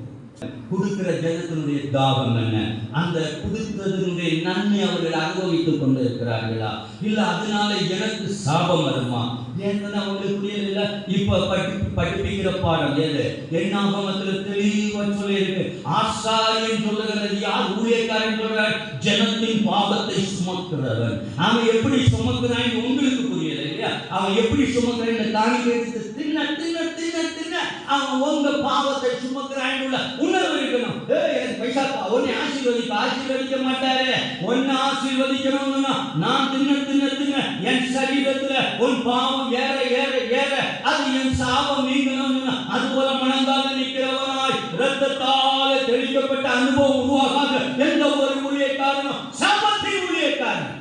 கொடுக்கிற ஜனத்தினுடைய தாகம் என்ன, அந்த கொடுக்கிறதுனுடைய நன்மை அவர்கள் அனுபவித்துக் கொண்டு இருக்கிறார்களா, இல்லை அதனால எனக்கு சாபம் வருமா ஏன்னா அவங்களுக்கு புரியல. இப்ப படிப்பிக்கிற பாடம் ஏது எண்ணாகமத்தில் தெளிவாக சொல்லியிருக்கு. ஆசாரியன் சொல்லுகிறது யார், ஊழியக்காரன் சொல்றார் ஜனத்தின் பாவத்தை சுமக்கிறவன். அவன் எப்படி சுமக்கிறான் உங்களுக்கு புரியல இல்லையா? அவன் எப்படி சுமக்கிறான் தாங்கி எடுத்து தின்ன தின்ன தின்ன தின்ன அவன் உங்க பாவத்தை சுமக்கிறான் உள்ள உணர்வு இருக்கணும். எனக்கு பைசா உன்னை ஆசீர்வதிக்க மாட்டாரு. உன்னை ஆசீர்வதிக்கணும்னா நான் தின்ன தின்ன தின்ன என் சரீரத்துல உன் பாவம் ஏற ஏற ஏற அது என் சாபம் நீங்கணும்னா அது போல மனந்தால நிற்கிறவனாய் இரத்தத்தால தெளிக்கப்பட்ட அனுபவம் உருவாகாத எந்த ஒரு ஊழியக்காரனும் சாபத்தின் ஊழியக்காரன்.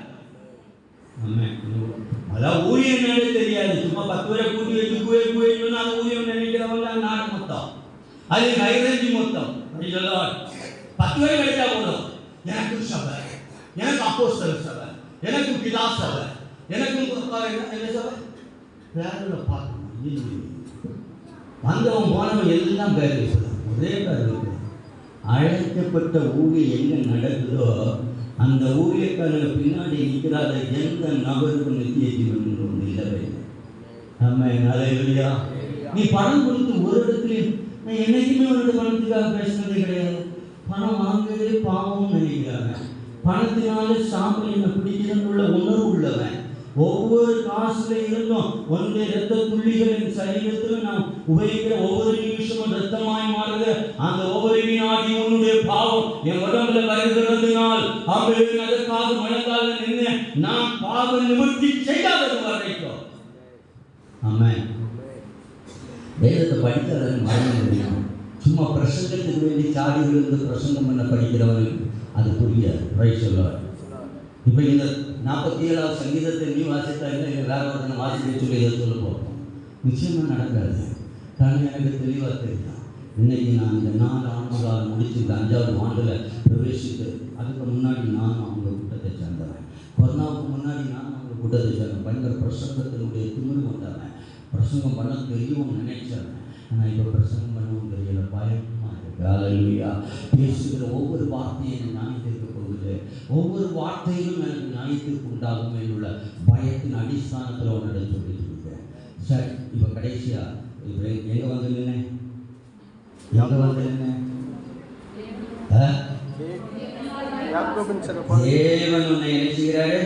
அதான் ஊழியம் என்னன்னு தெரியாது. சும்மா 10 பேரை கூட்டி வச்சு குவேன்னு அது ஊழியம் நினைக்கிறவங்க நாடு மொத்தம், அது கைரஞ்சி மொத்தம். 10 பேர் கிடைச்சா போதும், எனக்கு சபை, எனக்கு அப்போஸ்தலர் சபை, எனக்கு பிதா சபை, எனக்கு என்ன சபை பேரில் பார்க்கணும். வந்தவன் போனவன் எல்லாம் பேர் ஒரே பேர் இருக்கு. அழைக்கப்பட்ட ஊழியம் எங்க நடக்குதோ அந்த ஊழியக்காரங்க பின்னாடி நிற்கிறாத எந்த நபருக்கும் நித்திய ஜீவன் ஒன்று இல்லவே இல்லை. நம்ம அலையா நீ பணம் கொடுத்து ஒரு இடத்துலையும் நான் என்னைக்குமே ஒரு பணத்துக்காக பேசுனதே கிடையாது. பணம் வாங்குறதே பாவம் நினைக்கிறாங்க. பணத்தினால சாம்பல் என்ன பிடிக்கிறதுள்ள உணர்வு உள்ளவன். ஒவ்வொரு காசுல இருந்தும் ஒன்றை இரத்த துள்ளிகளின் சரீரத்தில் நாம் உபயோகிக்கிற ஒவ்வொரு நிமிஷமும் ரத்தமாய் மாறுது. அந்த ஒவ்வொரு வினாடி உன்னுடைய பாவம் என் உடம்புல வருகிறதுனால் அவர்கள் அதற்காக மனதால் நின்று நாம் பாவ நிவர்த்தி செய்யாதது வரைக்கும். ஆமென். வேதத்தை படிக்கிறவன் மரண முடியும். சும்மா பிரசங்கத்துக்கு வேண்டி சாடி விழுந்து பிரசங்கம் பண்ண படிக்கிறவனுக்கு அது புரியாது. ரைட் சொல்லுவார். இப்போ இந்த 47வது சங்கீதத்தை நீ வாசித்தா இல்லை வேற ஒருத்தனை வாசிக்க சொல்லி எதை சொல்ல போகிறோம், நிச்சயமாக நடக்காது. காரணம் எனக்கு தெளிவாக தெரியும். இன்னைக்கு நான் இந்த 4 ஆண்டுகளால் முடிச்சு இந்த 5வது ஆண்டில் பிரவேசித்து அதுக்கு முன்னாடி நான் அவங்க கூட்டத்தை சேர்ந்தவன். கொரோனாவுக்கு முன்னாடி நான் அவங்க கூட்டத்தை சேர்ந்தேன். பயங்கர பிரசங்கத்தினுடைய திமிரு வந்தவன். பிரசங்கம் பண்ண தெரியும் நினைச்சவன். ஆனால் இப்போ பிரசங்கம் பண்ணவும் தெரியல, பயமாக இருக்கு. அல்லேலூயா. பேசுகிற ஒவ்வொரு வார்த்தையும் எனக்கு நியாயத்திற்கு போகுது. ஒவ்வொரு வார்த்தையிலும் எனக்கு நியாயத்திற்கு உண்டாகும் என்னுள்ள பயத்தின் அடிஸ்தானத்தில் ஒன்றை சொல்லிட்டு இருக்கேன். சரி, இப்போ கடைசியா இப்போ எங்கே வந்து நின்னேன், எங்கே வந்து நின்னேன்? தேவன் உன்னை என்ன செய்கிறாரு?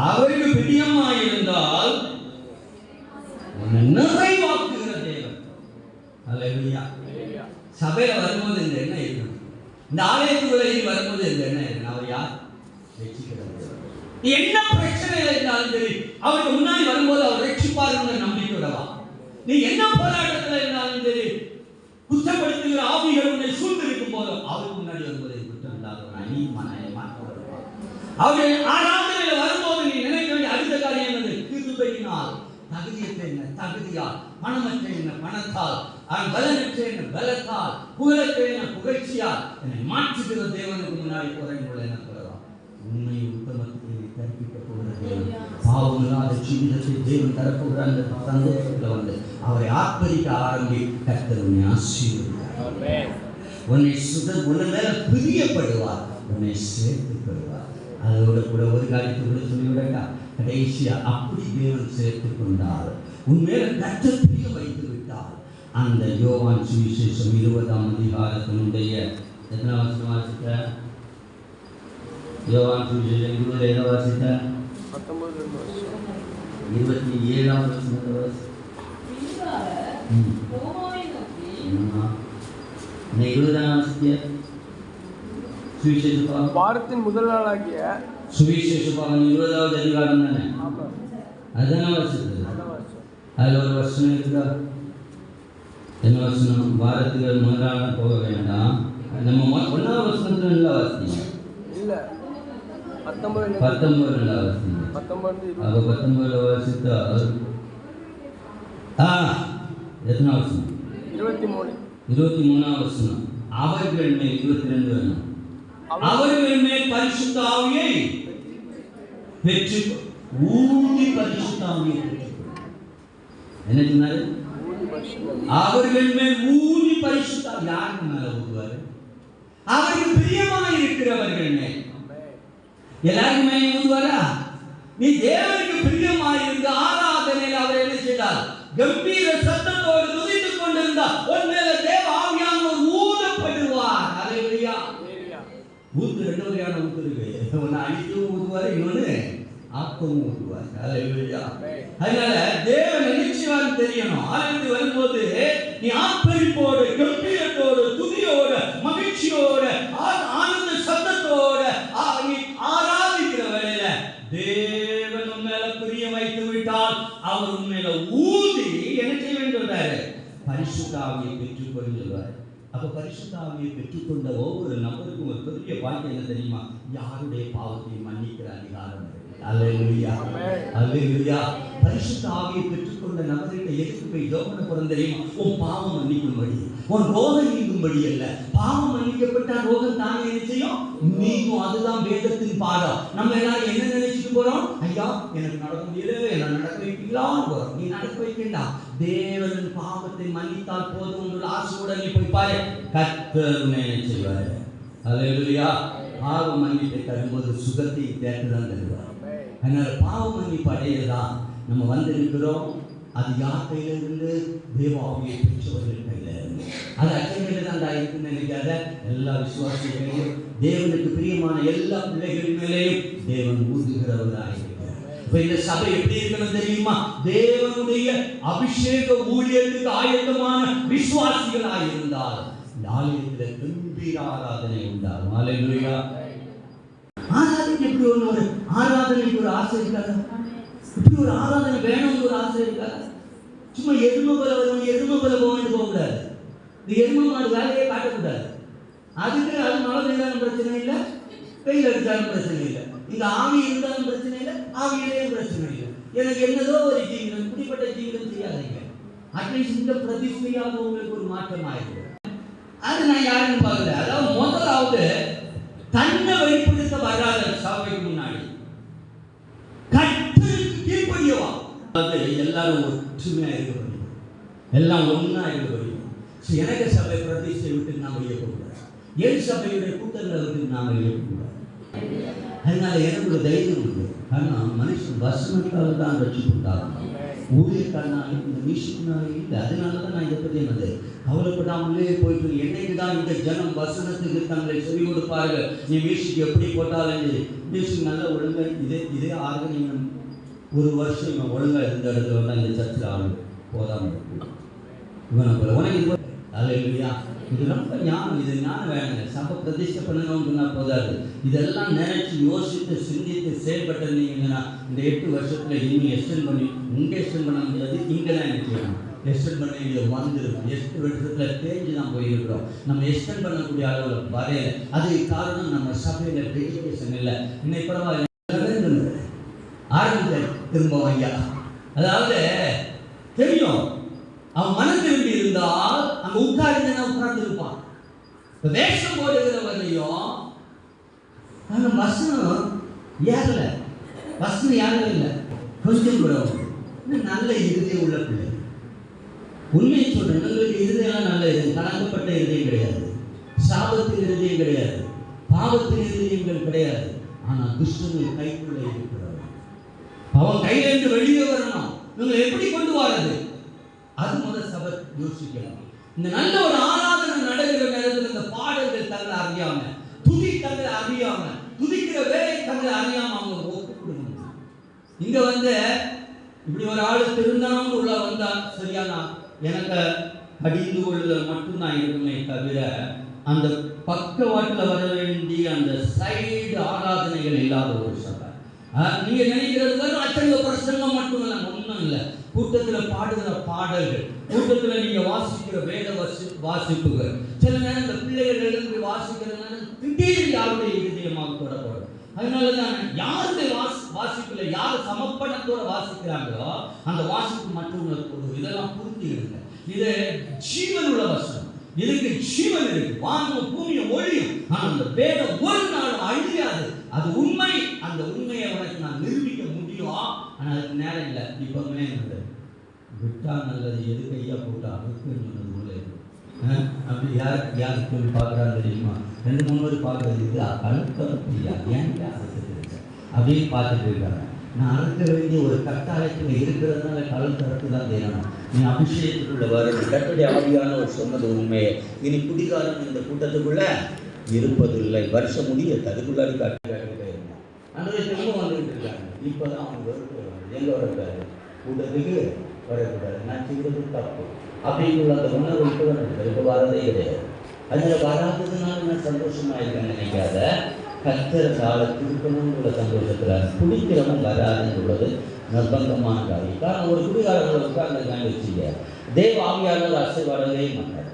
அவருக்கு பிரியமாயிருந்தால் உன்னை நிறைவாக்குகிற தேவன். அல்லேலூயா. சபையில் வரும்போது இந்த என்ன இருக்கணும், இந்த ஆலயத்துக்குள்ளே வரும்போது என்ன அவர் யார்? ரட்சிக்கிறவர். நீ என்ன பிரச்சனைகள் இருந்தாலும் சரி, அவருக்கு முன்னாடி வரும்போது அவர் ரட்சிப்பாருங்கிற நம்பிக்கையோட வா. நீ என்ன போராட்டத்தில் இருந்தாலும் சரி, குற்றப்படுத்துகிற ஆவிகள் உன்னை சூழ்ந்திருக்கும் போதும் அவருக்கு முன்னாடி வரும்போது குற்றம் இல்லாதவன் அவருடைய ஆராதனையில் வரும்போது நீ நினைக்க வேண்டிய அடுத்த காரியம் என்னது? கிருபையினால். தகுதியற்ற என்ன? தகுதியால். பணமற்ற என்ன? பணத்தால். பலனற்ற என்ன? பலத்தால். புகழற்ற என்ன? புகழ்ச்சியால். என்னை மாற்றுகிற தேவனுக்கு முன்னாடி குறைந்துள்ள என்ன சொல்லலாம்? உண்மை உத்தமத்தை கற்பிக்க போகிற தேவன், பாவம் இல்லாத ஜீவிதத்தை தேவன் தரப்போகிற அந்த சந்தோஷத்தில் வந்து அவரை ஆர்ப்பரிக்க ஆரம்பி கர்த்தர் உன்னை ஆசீர்வதிப்பார். உன்னை மேல பிரியப்படுவார், உன்னை சேர்த்துக் கொள்வார். அதோட கூட ஒரு காரியத்தை கூட சொல்லிவிடக்கா, கடைசியா அப்படி தேவன் சேர்த்துக் கொண்டார், உண்மையில கர்த்தர் பிரிய வைத்து விட்டார். அந்த யோவான் சுவிசேஷம் 20ஆம் அதிகாரத்தினுடைய எத்தனை வசனம் வாசித்த? யோவான் சுவிசேஷம் 20 எதை வாசித்த? 27ஆம் வசனத்தை வாசி. 20ஆம் வாசிக்க சுவிசேஷ
வாரத்தின் முதல் நாளாகிய
சுவிசேஷ பாகம் 20ஆவது அதிகாரம் தானே? அதான வாசித்தது. அதில் ஒரு வசனம் இருக்குதா? என்ன வசனம்? வாரத்துக்கு முதலாக போக வேண்டாம். நம்ம 1ஆவது வசனத்துல நல்லா வாசித்தீங்க.
இல்லை 19
நல்லா வாசித்தீங்க. 19 வாசித்தால் எத்தனை வசனம்? 23ஆம் வசனம். அவர்கள் மேல் 22 வேணும். அவர்கள் மேல் பரிசுத்த ஆவியை பெற்று ஊதி பரிசுத்த ஆவியை என்ன சொன்னாரு? அவர்கள் மேல் ஊதி பரிசுத்த யாருக்கு மேல ஊதுவாரு? அவருக்கு பிரியமாக இருக்கிறவர்கள் மேல். எல்லாருக்கும் மேலே ஊதுவாரா? நீ தேவனுக்கு பிரியமாக இருந்த ஆராதனையில் அவர் என்ன செய்தார்? கம்பீர சத்தத்தோடு துதித்துக் கொண்டிருந்தார். உன் மேல தேவ ஆவியானவர் ஊதப்படுவார். அல்லேலூயா. ஊத்து 2 வகையான ஊத்து இருக்கு. ஒன்னு அடிக்கும் ஊதுவாரு, இன்னொன்னு ஆக்கவும் ஊதுவார். அல்லேலூயா. அதனால தேவன் நிச்சயமாக தெரியணும். ஆலயத்துக்கு வரும்போது நீ ஆர்ப்பரிப்போடு, கம்பீரத்தோடு, துதியோடு, மகிழ்ச்சியோடு, ஆனந்த சத்தத்தோடு நீ ஆராதிக்கிற வேளையில தேவன் உன் மேல பிரிய வைத்து விட்டால் அவர் உன் மேல ஊதி என்ன செய்ய வேண்டும்? பரிசுத்த ஆவியை பெற்றுக் கொள்வார். அப்ப பரிசுத்த ஆவியை பெற்றுக்கொண்ட ஒவ்வொரு நபருக்கும் ஒரு பெரிய பாக்கியம் என்ன தெரியுமா? யாருடைய பாவத்தை மன்னிக்கிற அதிகாரம் இருக்கு. அல்லேலூயா, அல்லேலூயா. பரிசுத்த ஆவியை பெற்றுக்கொண்ட நபர்கிட்ட எதுக்கு போய் ஜெபம் பண்ண தெரியுமா? உன் பாவம் மன்னிக்கும்படி, உன் ரோகம் நீங்கும்படி அல்ல. பாவம் மன்னிக்கப்பட்ட ரோகம் தானே என்ன செய்யும்? நீங்கும். அதுதான் வேதத்தின் பாடம். நம்ம எல்லாரும் என்ன நினைச்சிட்டு போறோம்? ஐயா எனக்கு நடக்க முடியல, என்ன நடக்க வைக்கலாம்னு போறோம். நீ நடக்க வைக்கண்டா. தேவனின் பாவத்தை மன்னித்தால் போதும் உங்களோட ஆசையோட நீ போய் பாரு, கர்த்தர் உன்னை என்ன செய்வாரு? அல்லேலூயா. பாவ மன்னிப்பை தரும்போது சுகத்தை தேர்ந்துதான் தருவார். அதனால பாவ மன்னிப்பு அடையதா நம்ம வந்திருக்கிறோம். அது யார் கையில இருந்து? தேவாவியை பெற்றவர்கள் கையில இருந்து. அது அச்சையில தான் இருக்குன்னு நினைக்காத. எல்லா விசுவாசிகளையும் தேவனுக்கு பிரியமான எல்லா பிள்ளைகள் மேலேயும் தேவன் ஊதுகிறவராக இருக்கிறார். இப்ப இந்த சபை எப்படி இருக்கணும் தெரியுமா? தேவனுடைய அபிஷேக ஊழியத்துக்கு ஆயத்தமான விசுவாசிகளாக இருந்தால் இந்த ஆலயத்தில் கம்பீர ஆராதனை உண்டாகும். அல்லேலூயா. ஆராதனை எப்படி ஒரு ஆராதனைக்கு ஒரு ஆசை இருக்காது? இப்படி ஒரு ஆராதனை வேணும்னு ஒரு ஆசை இருக்காது? சும்மா எருமை போல வரும், எருமை போல போகணும் போகக்கூடாது. இந்த எருமை மாடு வேலையே காட்டக்கூடாது. அதுக்கு அது மழை பெய்தாலும் பிரச்சனை இல்லை, வெயில் அடித்தாலும் பிரச்சனை இல்லை. இங்க ஆவி இருந்தாலும் பிரச்சனை இல்லை, ஆவியிலேயும் பிரச்சனை இல்லை. எனக்கு என்னதோ ஒரு ஜீவிதம், இப்படிப்பட்ட ஜீவிதம் செய்யாதீங்க. அட்லீஸ்ட் இந்த பிரதிஷ்டையாக உங்களுக்கு ஒரு மாற்றம் ஆயிருக்கு. அது நான் யாருன்னு பார்க்கல. அதாவது முதலாவது தன்னை வெளிப்படுத்த வராத சபைக்கு முன்னாடி கர்த்தருக்கு கீழ்ப்படியவா. எல்லாரும் ஒற்றுமையா இருக்க முடியும், எல்லாம் ஒன்னா இருக்க முடியும். எனக்கு சபை பிரதிஷ்டை விட்டு நாம் வெளியக்கூடாது, என் சபையுடைய கூட்டங்களை விட்டு நாம் வெளியக்கூடாது. அதனால எனக்கு ஒரு தைரியம் உண்டு. ஆனால் மனுஷன் வசனத்தால் தான் ரட்சிக்கப்பட்டாங்க, ஊழியக்காரனால இந்த மிஷினாலே இல்லை. அதனால தான் நான் இதை பற்றி என்னது கவலைப்படாமலே போயிட்டு என்னைக்கு தான் இந்த ஜனம் வசனத்துக்கு தங்களை சொல்லி கொடுப்பார்கள். நீ மியூசிக் எப்படி போட்டாலும் மியூசிக் நல்லா ஒழுங்காக இதே ஆர்கனையும் ஒரு வருஷம் இவன் ஒழுங்காக இருந்த இடத்துல வந்து இந்த சர்ச்சில் ஆளு போதாமல் இவனை போல உனக்கு அல்லேலூயா. இது ரொம்ப ஞானம், இது ஞானம் வேணுங்க. சபை பிரதிஷ்டை பண்ணணும்னு சொன்னால் போதாது. இதெல்லாம் நினைச்சு யோசித்து சிந்தித்து செயல்பட்டிருந்தீங்கன்னா இந்த 8 வருஷத்துல இன்னும் எக்ஸ்டெண்ட் பண்ணி இங்கே எக்ஸ்டெண்ட் பண்ண முடியாது, இங்கே தான் நினைக்கிறோம் எக்ஸ்டெண்ட் பண்ண வேண்டியது வந்துருக்கும். 8 வருஷத்துல தேஞ்சு தான் போயிருக்கிறோம். நம்ம எக்ஸ்டெண்ட் பண்ணக்கூடிய அளவில் வரையலை. அது காரணம் நம்ம சபையில டெடிகேஷன் இல்லை. இன்னைக்கு பரவாயில்ல ஆரம்பித்த திரும்ப ஐயா, அதாவது தெரியும் அவன் மனம் திரும்பி இருந்தால் அங்க உட்கார்ந்து உட்கார்ந்து இருப்பான். வேஷம் போடுகிறவரையும் வசனம் ஏறல, வசனம் யாரும் இல்லை, கொஞ்சம் கூட நல்ல இருதயம் உள்ள பிள்ளை. உண்மையை சொல்றேன், உங்களுக்கு இருதயம் நல்ல இருதயம், கலக்கப்பட்ட இருதயம் கிடையாது, சாபத்தின் இருதயம் கிடையாது, பாவத்தின் இருதயங்கள் கிடையாது. ஆனா துஷ்டங்கள் கைக்குள்ள இருக்கிறார். அவன் கையிலிருந்து வெளியே வரணும். இவங்களை எப்படி கொண்டு வர்றது? அது முதல் சபை யோசிக்கலாம். இந்த நல்ல ஒரு ஆராதனை நடக்கிற நேரத்தில் இந்த பாடல்கள் தங்களை அறியாம, துதி தங்களை அறியாம, துதிக்கிற வேலை தங்களை அறியாம அவங்க ஒப்புக்கொடுங்க. இங்க இப்படி ஒரு ஆளு திருந்தாமல் உள்ள வந்தா சரியானா எனக்கு அடிந்து கொள்ளுதல் மட்டும்தான் இருக்குமே தவிர அந்த பக்கவாட்டில் வர வேண்டிய அந்த சைடு ஆராதனைகள் இல்லாத ஒரு சபை. நீங்க நினைக்கிறது அச்சங்க பிரசங்கம் மட்டும் இல்லை, ஒன்றும் இல்லை. கூட்டத்தில் பாடுகிற பாடல்கள், கூட்டத்தில் நீங்க வாசிக்கிற வேத வாசிப்புகள், சில நேரம் இந்த பிள்ளைகள் எழுந்து வாசிக்கிறதுனால திடீர்னு யாருடைய இருதயமாக தொடப்படும். அதனாலதான் யாருடைய வாசிப்புல யார் சமர்ப்பணத்தோட வாசிக்கிறாங்களோ அந்த வாசிப்பு மற்றவங்களுக்கு போடும். இதெல்லாம் புரிஞ்சுக்கிடுங்க. இது ஜீவன் உள்ள வசனம், இதுக்கு ஜீவன் இருக்கு. வானமும் பூமியும் ஒழியும், ஆனால் அந்த வேதம் ஒரு நாள் அழியாது. அது உண்மை. அந்த உண்மையை உனக்கு நான் நிரூபிக்க முடியும். ஆனால் அதுக்கு நேரம் இல்லை. இப்பவுமே விட்டா நல்லது, எது கையா போட்டா அதுக்கு போல அப்படி யாருக்கு பார்க்குறான்னு தெரியுமா? 2-3 பேர் பார்க்கறது இது அழுத்தப்படியா ஏன் அப்படின்னு பார்த்துட்டு இருக்காங்க. நான் அழுத்த வேண்டிய ஒரு கட்டாயத்தில் இருக்கிறதுனால கழுத்தறத்து தான் தெரியணும். நீ அபிஷேகத்துக்குள்ள வர்றது கட்டுடைய ஆவியானவர் சொன்னது உண்மையே. இனி குடிகாரம் இந்த கூட்டத்துக்குள்ள இருப்பதில்லை. வருஷம் முடிய அதுக்குள்ளாடி காட்டிக்கிட்டே இருந்தான். அன்றைய திரும்ப வந்துகிட்டு இருக்காங்க. இப்போதான் அவங்க எங்கே வரக்கூடாது, கூட்டத்துக்கு வரக்கூடாது, நான் செய்வது தப்பு அப்படிங்குள்ள அந்த உணர்வு இப்போ வரதே கிடையாது. அதில் வராததுனால நான் சந்தோஷமாக இருக்கேன்னு நினைக்காத, கத்திர கால திருப்பணுங்கிற சந்தோஷத்தில் குடிக்கிறவன் வராதுன்னு உள்ளது நிர்பந்தமான காரியம். காரணம் ஒரு குடிகாரங்களை உட்கார்ந்து வச்சுக்க தேவ ஆவியாளர் ஆசீர்வாடவே மாட்டார்.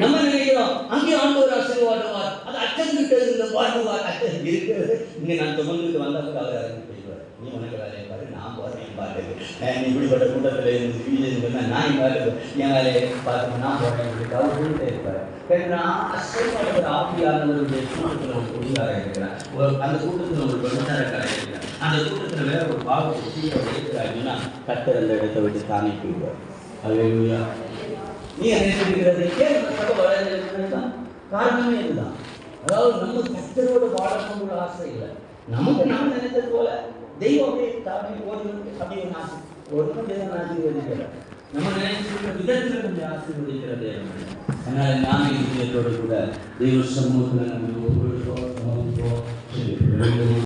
நம்ம நினைக்கிறோம் அங்கே ஆண்டவர் ஆசீர்வாடுவார், அது அச்சங்கிட்ட இருந்த வாழ்வார், அச்சம் இருக்கிறது. இங்கே நான் சுமந்துட்டு வந்தவங்க அவர் இறங்கி போயிடுவார். நீ உனக்கு வேலையை பாரு, நான் போகிறேன் பாட்டுக்கு. நீ இப்படிப்பட்ட கூட்டத்தில் இருந்து வீடு நான் என் வேலை என் வேலையை பார்த்து நான் போகிறேன் இப்படி அவர் சொல்லிட்டே இருப்பார். ஆசீர்வாதர் ஆவியாளர்களுடைய கூட்டத்தில் ஒரு குடிகாரம் இருக்கிறார், அந்த கூட்டத்தில் ஒரு பெருசாரக்காரர் இருக்கிறார், அந்த கூட்டத்தில் வேற ஒரு பாவத்தை சீக்கிரம் இருக்கிறாங்கன்னா கத்தர் அந்த இடத்தை விட்டு தானே போயிடுவார். அல்லேலூயா. நீ நினைச்சிருக்கிறது தான் காரணமே இதுதான். அதாவது நம்ம கத்தரோட வாழணுங்கிற ஆசை இல்லை. நமக்கு நாம் நினைத்தது போல தெய்வமே தானே ஓடி அப்படி ஒரு ஆசை ஒன்றும் தெய்வம் ஆசீர்வதிக்கிறார். நம்ம நினைச்சிருக்கிற விதத்தில் கொஞ்சம் ஆசீர்வதிக்கிறது. அதனால நாமே இதயத்தோடு கூட தெய்வ சமூகத்தில் நம்ம ஒவ்வொரு